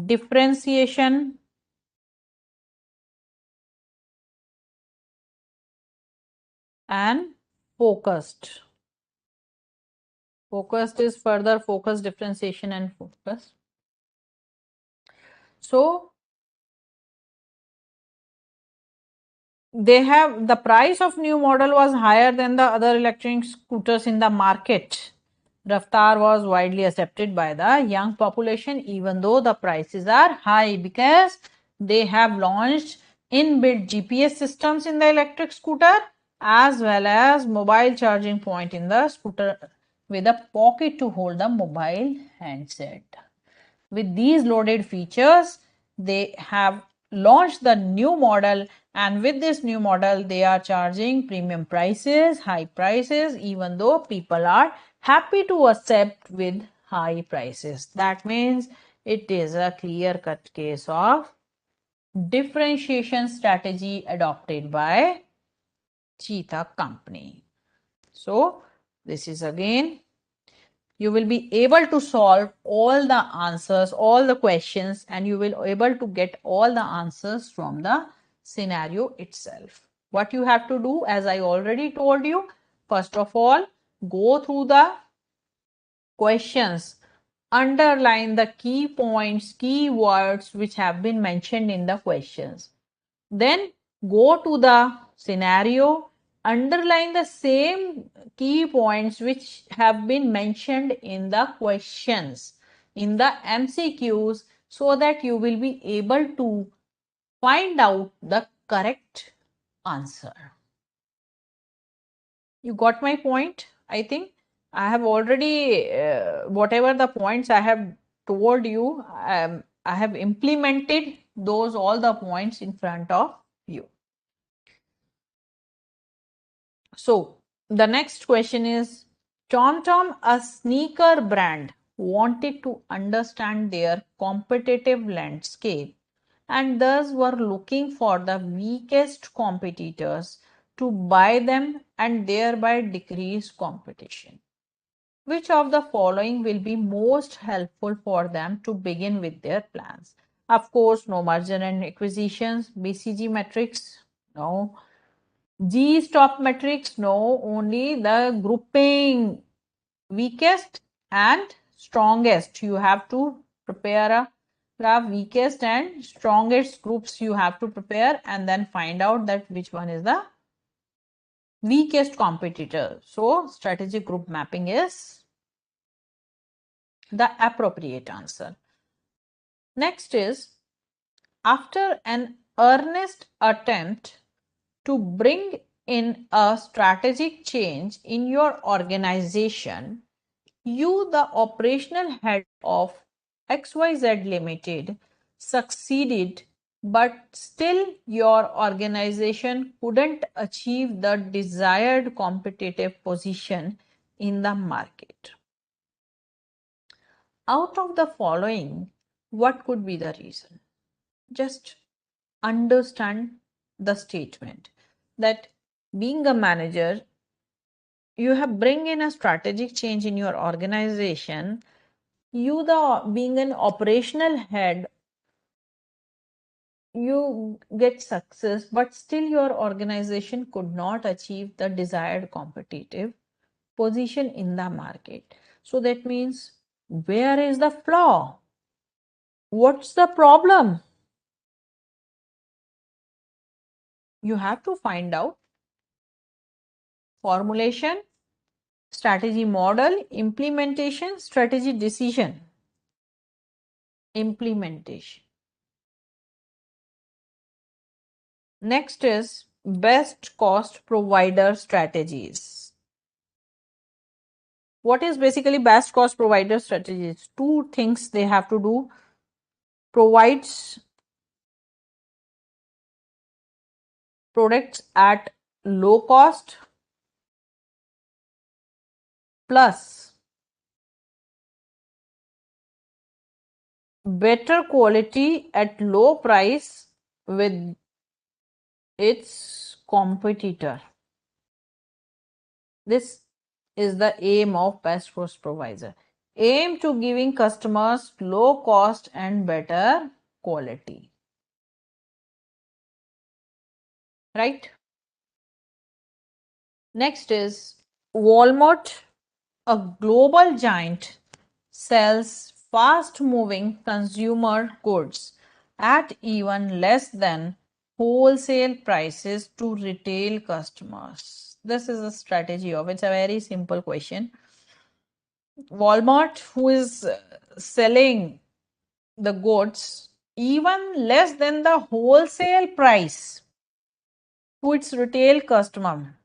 differentiation, and focused. Focused is further focus, differentiation, and focus. So they have the price of new model was higher than the other electric scooters in the market. Raftar was widely accepted by the young population even though the prices are high because they have launched inbuilt GPS systems in the electric scooter as well as mobile charging point in the scooter with a pocket to hold the mobile handset. With these loaded features, they have launched the new model, and with this new model, they are charging premium prices, high prices, even though people are happy to accept with high prices. That means it is a clear-cut case of differentiation strategy adopted by Cheetah Company. So, this is again you will be able to solve all the answers, all the questions, and you will be able to get all the answers from the scenario itself. What you have to do, as I already told you, first of all, go through the questions, underline the key points, key words which have been mentioned in the questions. Then go to the scenario, underline the same key points which have been mentioned in the questions, in the MCQs, so that you will be able to find out the correct answer. You got my point? I think I have already, whatever the points I have told you, I have implemented those all the points in front of you. So the next question is, TomTom, a sneaker brand, wanted to understand their competitive landscape and thus were looking for the weakest competitors to buy them and thereby decrease competition. Which of the following will be most helpful for them to begin with their plans? Of course, no merger and acquisitions, BCG metrics, no. G stop matrix, no, only the grouping weakest and strongest. You have to prepare a graph weakest and strongest groups you have to prepare and then find out that which one is the weakest competitor. So strategic group mapping is the appropriate answer. Next is, after an earnest attempt to bring in a strategic change in your organization, you, the operational head of XYZ Limited, succeeded, but still your organization couldn't achieve the desired competitive position in the market. Out of the following, what could be the reason? Just understand the statement. that being a manager, you have bring in a strategic change in your organization. You, the being an operational head, you get success, but still your organization could not achieve the desired competitive position in the market. So that means, where is the flaw? What's the problem? You have to find out. Formulation, strategy model, implementation, strategy decision. Implementation. Next is best cost provider strategies. What is basically best cost provider strategies? Two things they have to do. Provides products at low cost plus better quality at low price with its competitor. This is the aim of best cost provider. Aim to giving customers low cost and better quality. Right? Next is Walmart, a global giant, sells fast moving consumer goods at even less than wholesale prices to retail customers. This is a strategy of it's a very simple question. Walmart, who is selling the goods even less than the wholesale price to its retail customer.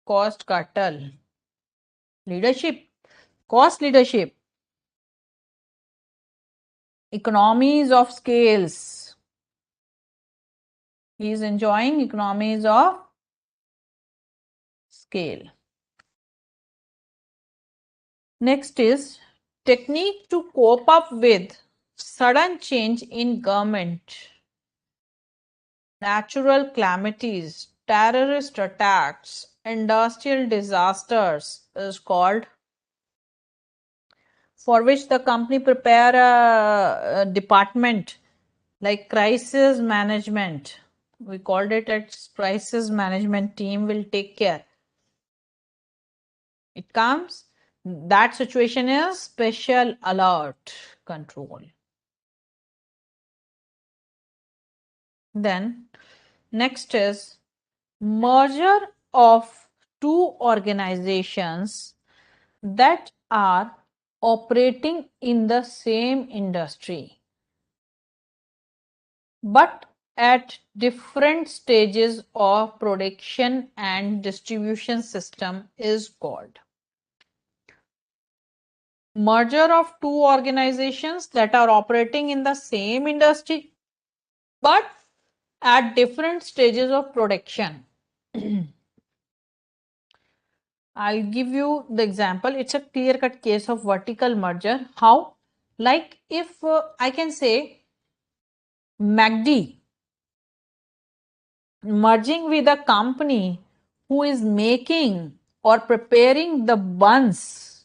Cost cartel. Leadership. Cost leadership. Economies of scales. He is enjoying economies of scale. Next is technique to cope up with sudden change in government, natural calamities, terrorist attacks, industrial disasters is called, for which the company prepare a department like crisis management. We called it as crisis management team will take care. It comes, that situation is special alert control. Then next is merger of two organizations that are operating in the same industry but at different stages of production and distribution system is called merger of two organizations that are operating in the same industry but at different stages of production. I'll give you the example. It's a clear-cut case of vertical merger. How? Like if I can say MACD merging with a company who is making or preparing the buns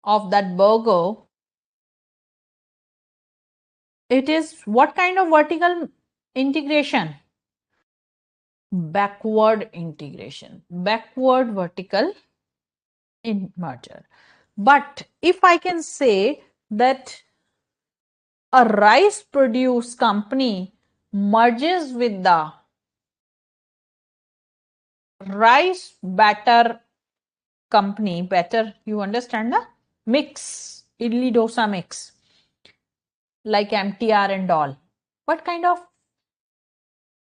of that burger, it is what kind of vertical integration? Backward integration, backward vertical in merger. But if I can say that a rice produce company merges with the rice batter company, better you understand the mix, idli dosa mix, like MTR and all. What kind of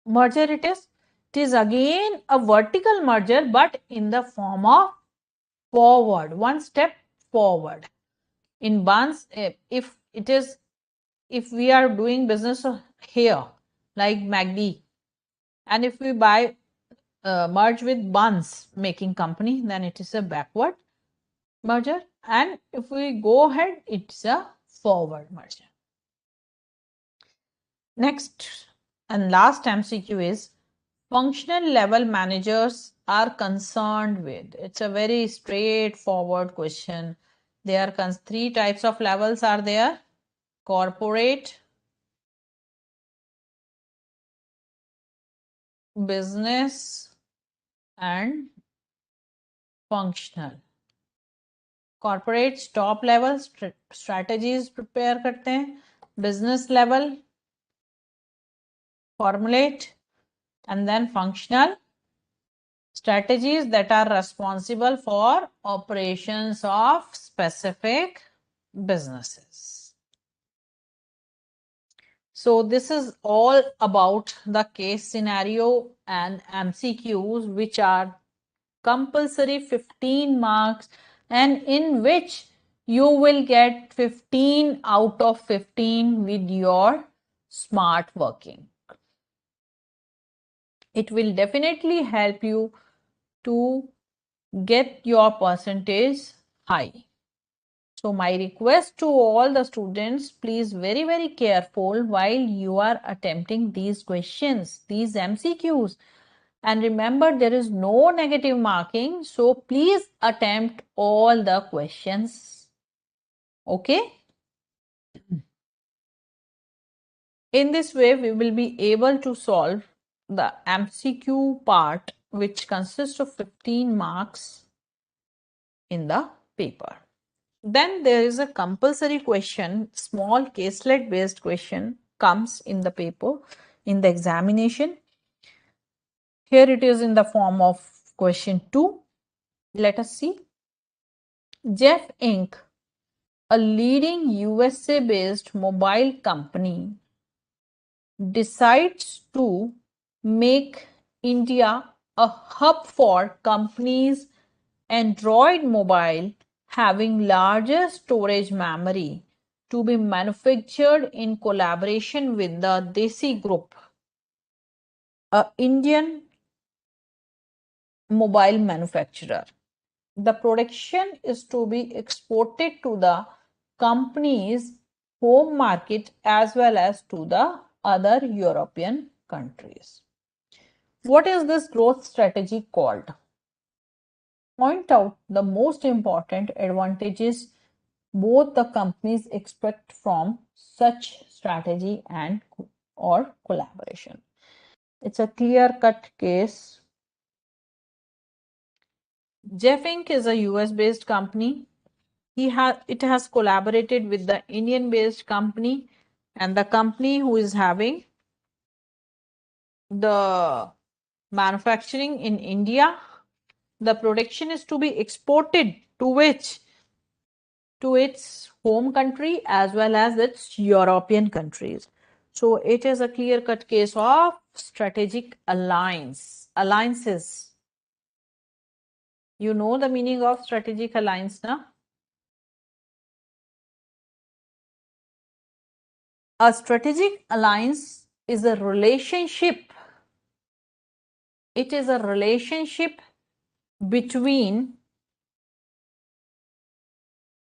merger it is? It is again a vertical merger, but in the form of forward, one step forward. In buns, if it is, if we are doing business here, like MACD, and if we buy merge with buns making company, then it is a backward merger, and if we go ahead, it's a forward merger. Next and last MCQ is functional level managers are concerned with? It's a very straightforward question. There are three types of levels are there: corporate, business, and functional. Corporate top level strategies prepare करते हैं, business level formulate, and then functional strategies that are responsible for operations of specific businesses. So this is all about the case scenario and MCQs, which are compulsory 15 marks, and in which you will get 15 out of 15 with your smart working. It will definitely help you to get your percentage high. So my request to all the students, please very careful while you are attempting these questions, these MCQs. And remember, there is no negative marking. So please attempt all the questions. Okay. In this way, we will be able to solve the MCQ part, which consists of 15 marks in the paper. Then there is a compulsory question, small caselet based question comes in the paper, in the examination. Here it is in the form of question 2. Let us see. Jeff Inc., a leading USA based mobile company, decides to make India a hub for companies' Android mobile having larger storage memory to be manufactured in collaboration with the Desi Group, an Indian mobile manufacturer. The production is to be exported to the company's home market as well as to the other European countries. What is this growth strategy called? Point out the most important advantages both the companies expect from such strategy and or collaboration. It's a clear-cut case. Jeff Inc. is a US-based company. It has collaborated with the Indian-based company, and the company who is having the manufacturing in India, the production is to be exported to which? To its home country as well as its European countries. So it is a clear-cut case of strategic alliances. You know the meaning of strategic alliance now? A strategic alliance is a relationship. It is a relationship between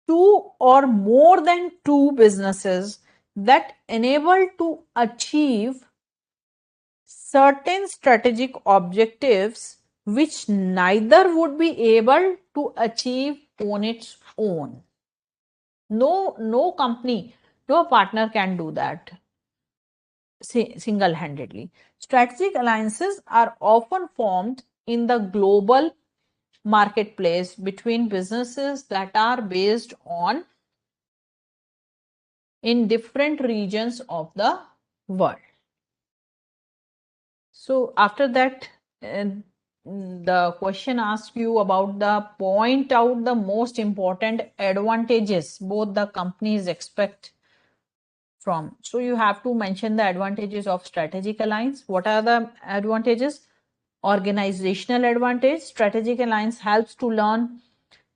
two or more than two businesses that enable to achieve certain strategic objectives which neither would be able to achieve on its own. No company, no partner can do that single-handedly. Strategic alliances are often formed in the global marketplace between businesses that are based on in different regions of the world. So after that, the question asks you about the point out the most important advantages both the companies expect from. So you have to mention the advantages of strategic alliance. What are the advantages? Organizational advantage. Strategic alliance helps to learn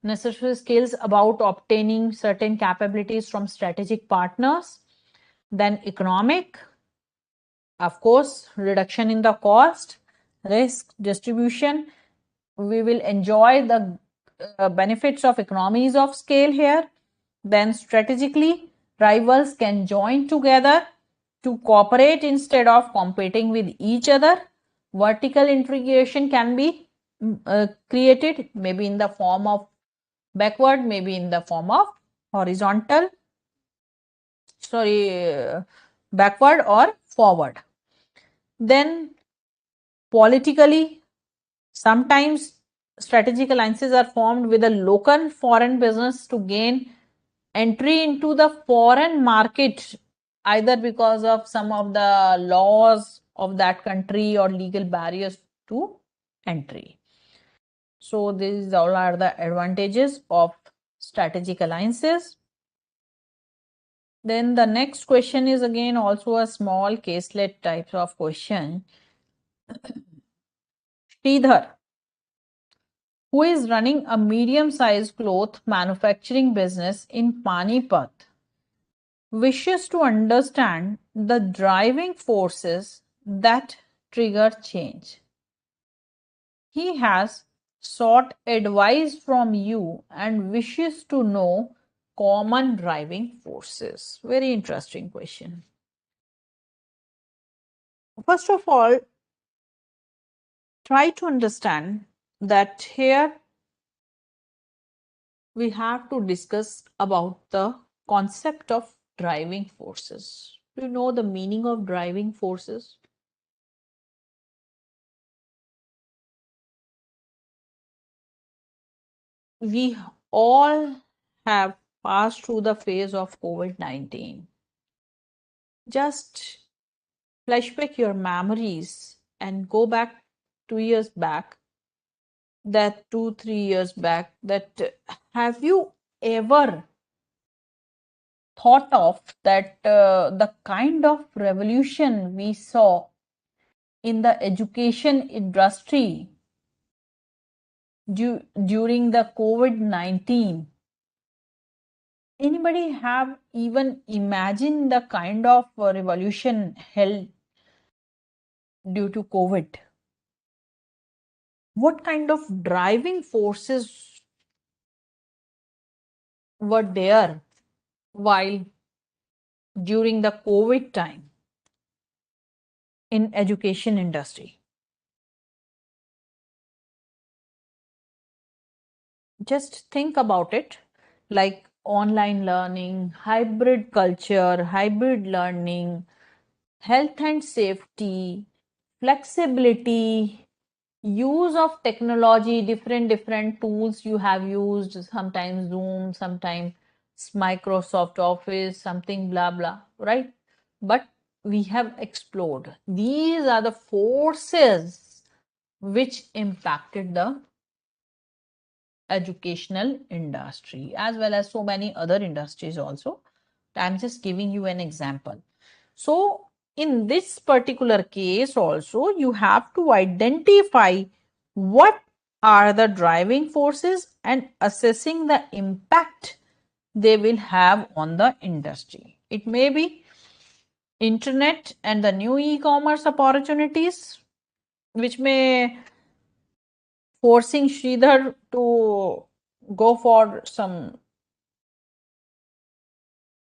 necessary skills about obtaining certain capabilities from strategic partners. Then economic, of course, reduction in the cost, risk distribution. We will enjoy the benefits of economies of scale here. Then strategically, rivals can join together to cooperate instead of competing with each other. Vertical integration can be created, maybe in the form of backward, maybe in the form of horizontal, backward or forward. Then politically, sometimes strategic alliances are formed with a local foreign business to gain entry into the foreign market, either because of some of the laws of that country or legal barriers to entry. So these all are the advantages of strategic alliances. Then the next question is again also a small caselet type of question. Sridhar, who is running a medium-sized cloth manufacturing business in Panipat, wishes to understand the driving forces that trigger change. He has sought advice from you and wishes to know common driving forces. Very interesting question. First of all, try to understand that here we have to discuss about the concept of driving forces. Do you know the meaning of driving forces? We all have passed through the phase of COVID-19. Just flashback your memories and go back 2 years back, that 2, 3 years back, that have you ever thought of that the kind of revolution we saw in the education industry during the COVID-19? Anybody have even imagined the kind of revolution held due to COVID? What kind of driving forces were there while during the COVID time in education industry? Just think about it, like online learning, hybrid culture, hybrid learning, health and safety, flexibility, use of technology, different tools you have used, sometimes Zoom, sometimes Microsoft Office, something blah blah, right? But we have explored. These are the forces which impacted the educational industry as well as so many other industries also. I'm just giving you an example. So in this particular case also, you have to identify what are the driving forces and assessing the impact they will have on the industry. It may be internet and the new e-commerce opportunities, which may forcing Sridhar to go for some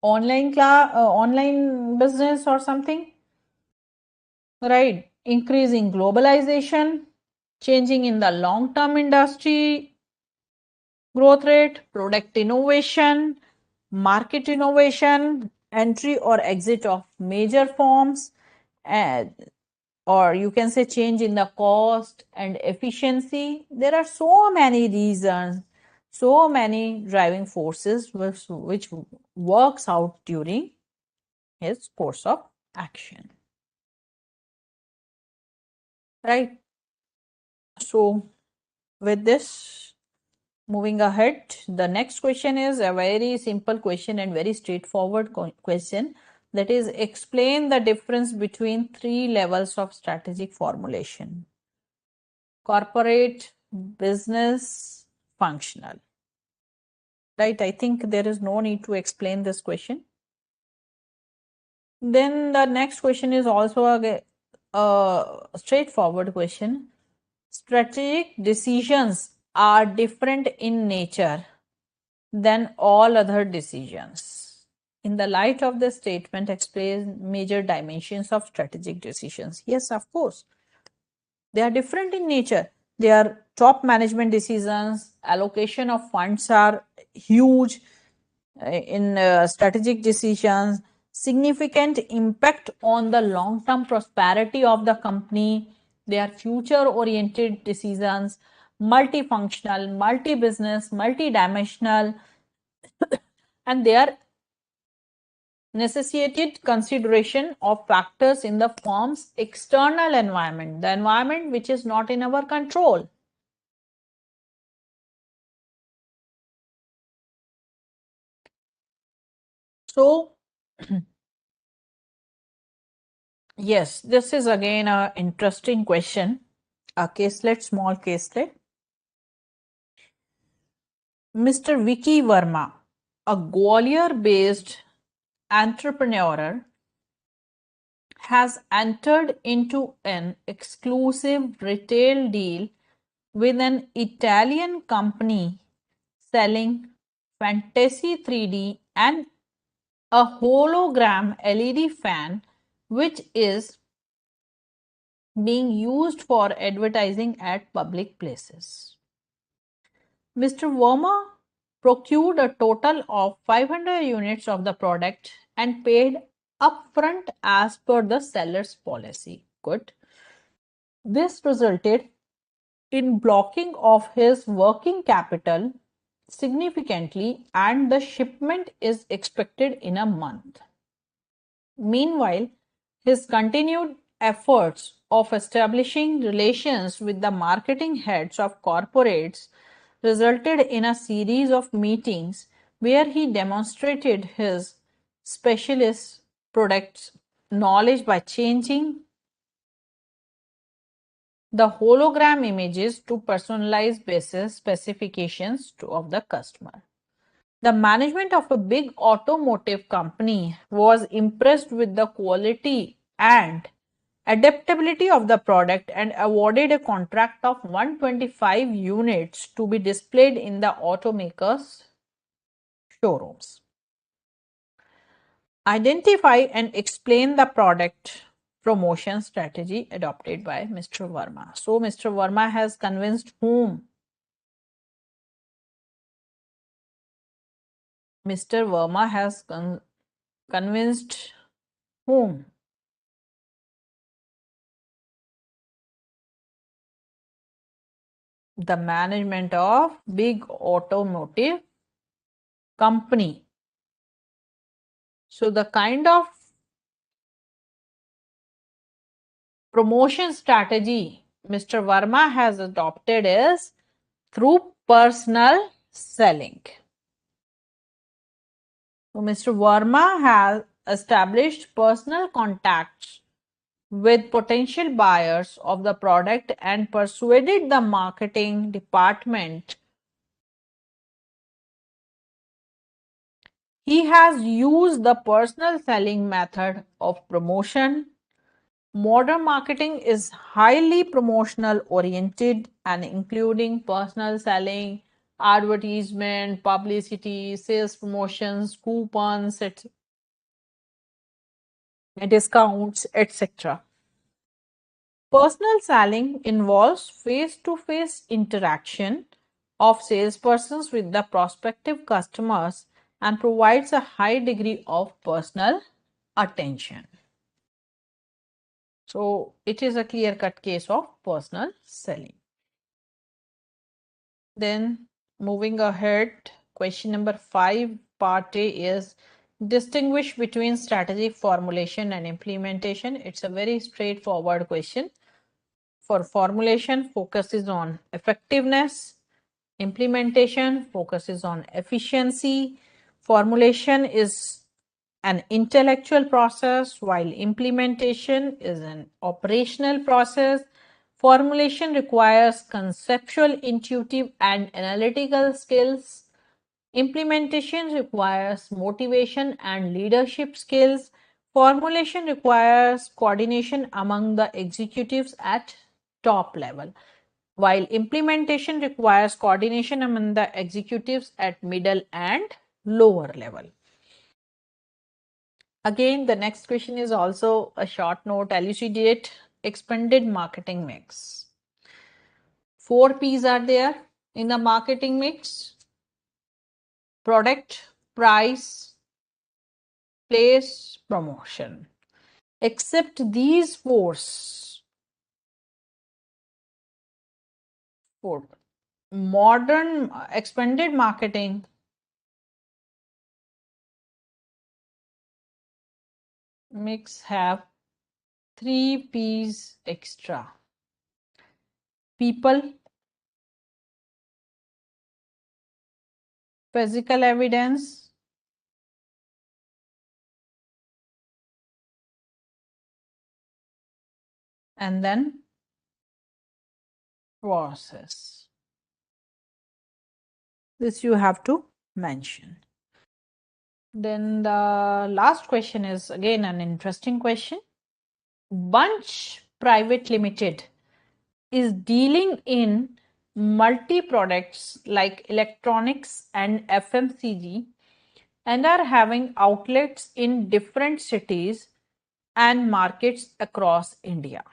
online business or something, right? Increasing globalization, changing in the long-term industry growth rate, product innovation, market innovation, entry or exit of major firms, and or you can say change in the cost and efficiency. There are so many reasons, so many driving forces which works out during his course of action, right? So with this, moving ahead, the next question is a very simple question and very straightforward question, that is, explain the difference between three levels of strategic formulation: corporate, business, functional. Right? I think there is no need to explain this question. Then the next question is also a straightforward question. Strategic decisions are different in nature than all other decisions. In the light of the statement, explain major dimensions of strategic decisions. Yes, of course. They are different in nature. Their top management decisions, allocation of funds are huge in strategic decisions, significant impact on the long term prosperity of the company. They are future oriented decisions, multifunctional, multi business, multi-dimensional, and they are necessitated consideration of factors in the firm's external environment, the environment which is not in our control. So, yes, this is again a interesting question. A caselet, small caselet. Mr. Vicky Verma, a Gwalior-based entrepreneur, has entered into an exclusive retail deal with an Italian company selling Fantasy 3D and a hologram LED fan, which is being used for advertising at public places. Mr. Verma procured a total of 500 units of the product and paid upfront as per the seller's policy. Good. This resulted in blocking of his working capital significantly, and the shipment is expected in a month. Meanwhile, his continued efforts of establishing relations with the marketing heads of corporates resulted in a series of meetings where he demonstrated his specialist products knowledge by changing the hologram images to personalized basis specifications of the customer. The management of a big automotive company was impressed with the quality and adaptability of the product and awarded a contract of 125 units to be displayed in the automaker's showrooms. Identify and explain the product promotion strategy adopted by Mr. Verma. So, Mr. Verma has convinced whom? Mr. Verma has convinced whom? The management of big automotive company. So the kind of promotion strategy Mr. Verma has adopted is through personal selling. So Mr. Verma has established personal contacts with potential buyers of the product and persuaded the marketing department. He has used the personal selling method of promotion. Modern marketing is highly promotional oriented and including personal selling, advertisement, publicity, sales promotions, coupons, discounts, etc. Personal selling involves face-to-face interaction of salespersons with the prospective customers and provides a high degree of personal attention. So, it is a clear-cut case of personal selling. Then, moving ahead, question number 5, part A is distinguish between strategic formulation and implementation. It's a very straightforward question. For formulation, focuses on effectiveness. Implementation focuses on efficiency. Formulation is an intellectual process, while implementation is an operational process. Formulation requires conceptual, intuitive, and analytical skills. Implementation requires motivation and leadership skills. Formulation requires coordination among the executives at top level, while implementation requires coordination among the executives at middle and lower level. Again, the next question is also a short note, elucidate expanded marketing mix. 4 P's are there in the marketing mix: product, price, place, promotion. Except these four, modern expanded marketing mix have 3 P's extra: people, physical evidence, and then process. This you have to mention. Then the last question is again an interesting question. Bunch Private Limited is dealing in multi products like electronics and FMCG and are having outlets in different cities and markets across India.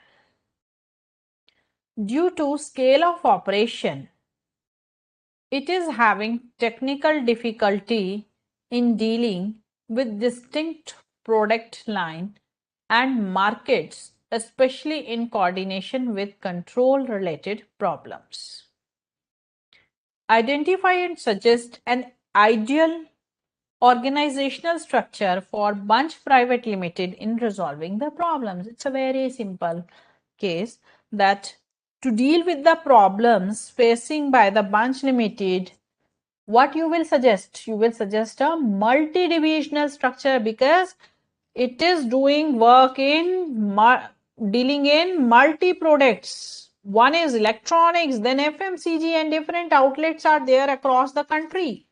Due to scale of operation, it is having technical difficulty in dealing with distinct product line and markets, especially in coordination with control related problems. Identify and suggest an ideal organizational structure for Bunch Private Limited in resolving the problems. It's a very simple case that to deal with the problems facing by the Bunch Limited, what you will suggest? You will suggest a multi-divisional structure because it is doing work in dealing in multi products. One is electronics, then FMCG, and different outlets are there across the country.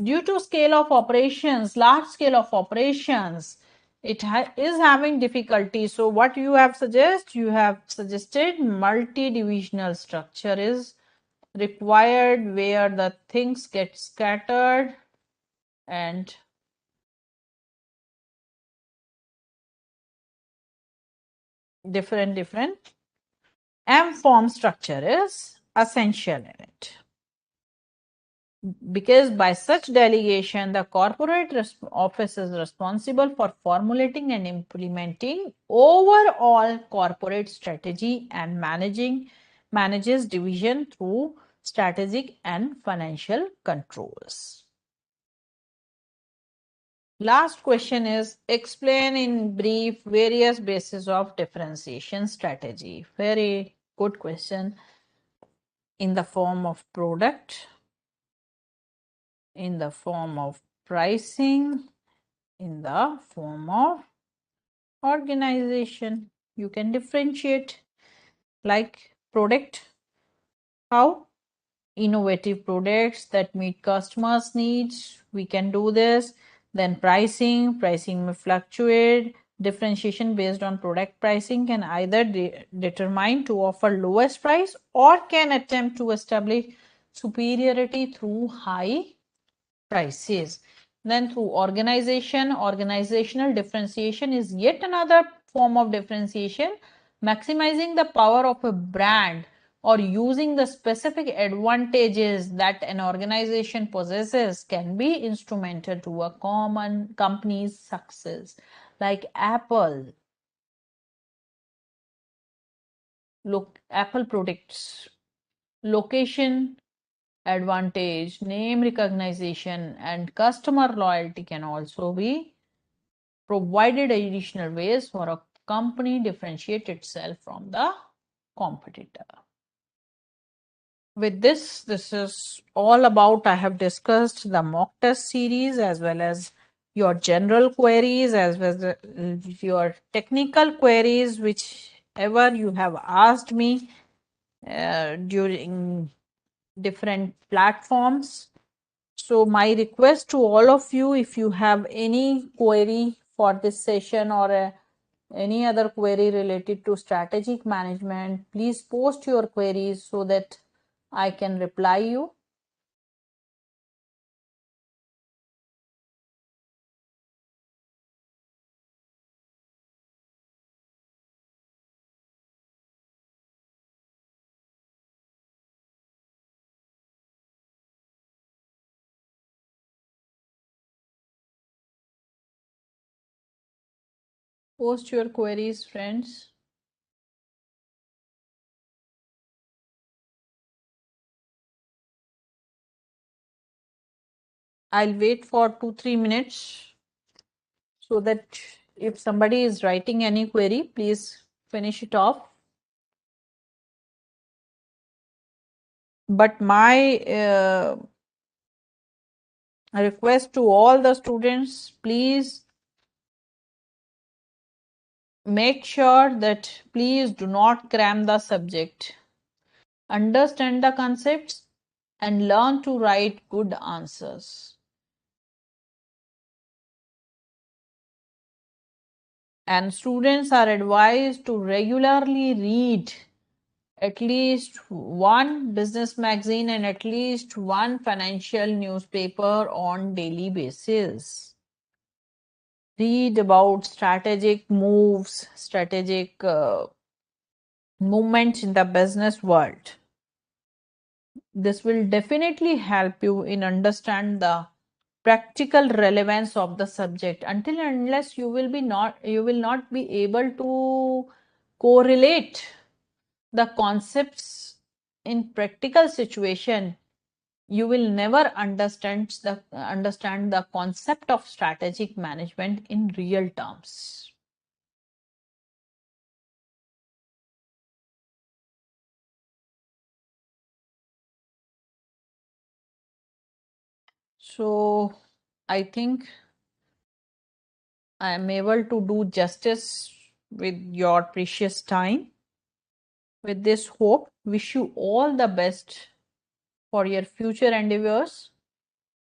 Due to scale of operations, large scale of operations, it is having difficulty. So what you have suggested? You have suggested multi-divisional structure is required where the things get scattered and different M form structure is essential in it. Because by such delegation, the corporate office is responsible for formulating and implementing overall corporate strategy and manages division through strategic and financial controls. Last question is explain in brief various bases of differentiation strategy. Very good question. In the form of product, in the form of pricing, in the form of organization. You can differentiate like product, how? Innovative products that meet customers' needs. We can do this. Then pricing may fluctuate. Differentiation based on product pricing can either determine to offer lowest price or can attempt to establish superiority through high prices. Then through organizational differentiation is yet another form of differentiation, maximizing the power of a brand or using the specific advantages that an organization possesses can be instrumental to a common company's success. Like Apple. Look, Apple products, location advantage, name recognition, and customer loyalty can also be provided additional ways for a company differentiate itself from the competitor. With this is all about. I have discussed the mock test series as well as your general queries as well as your technical queries, whichever you have asked me during different platforms. So my request to all of you, if you have any query for this session or any other query related to strategic management, please post your queries so that I can reply you. Post your queries, friends. I'll wait for 2-3 minutes so that if somebody is writing any query, please finish it off. But my request to all the students, please make sure that please do not cram the subject. Understand the concepts and learn to write good answers. And students are advised to regularly read at least one business magazine and at least one financial newspaper on daily basis. Read about strategic moves, strategic movements in the business world. This will definitely help you in understand the practical relevance of the subject. Until and unless you will not be able to correlate the concepts in practical situation, you will never understand the concept of strategic management in real terms. So I think I am able to do justice with your precious time. With this hope, wish you all the best for your future endeavors.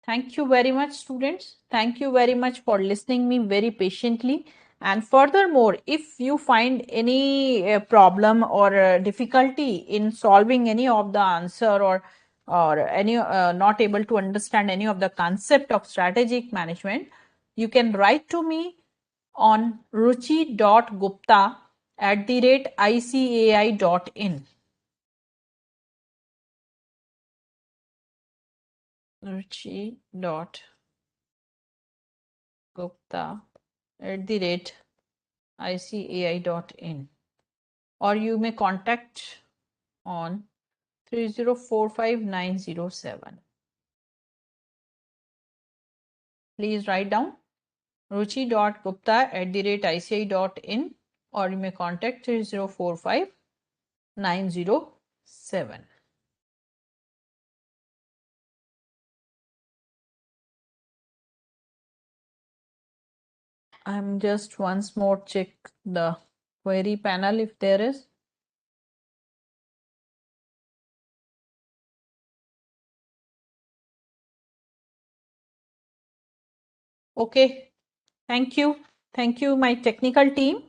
Thank you very much, students. Thank you very much for listening me very patiently. And furthermore, if you find any problem or difficulty in solving any of the answer, or any not able to understand any of the concept of strategic management, you can write to me on ruchi.gupta@icai.in. ruchi.gupta@icai.in, or you may contact on 3045907. Please write down ruchi.gupta@icai.in, or you may contact 3045907. I'm just once more check the query panel if there is. Okay, thank you. Thank you, my technical team.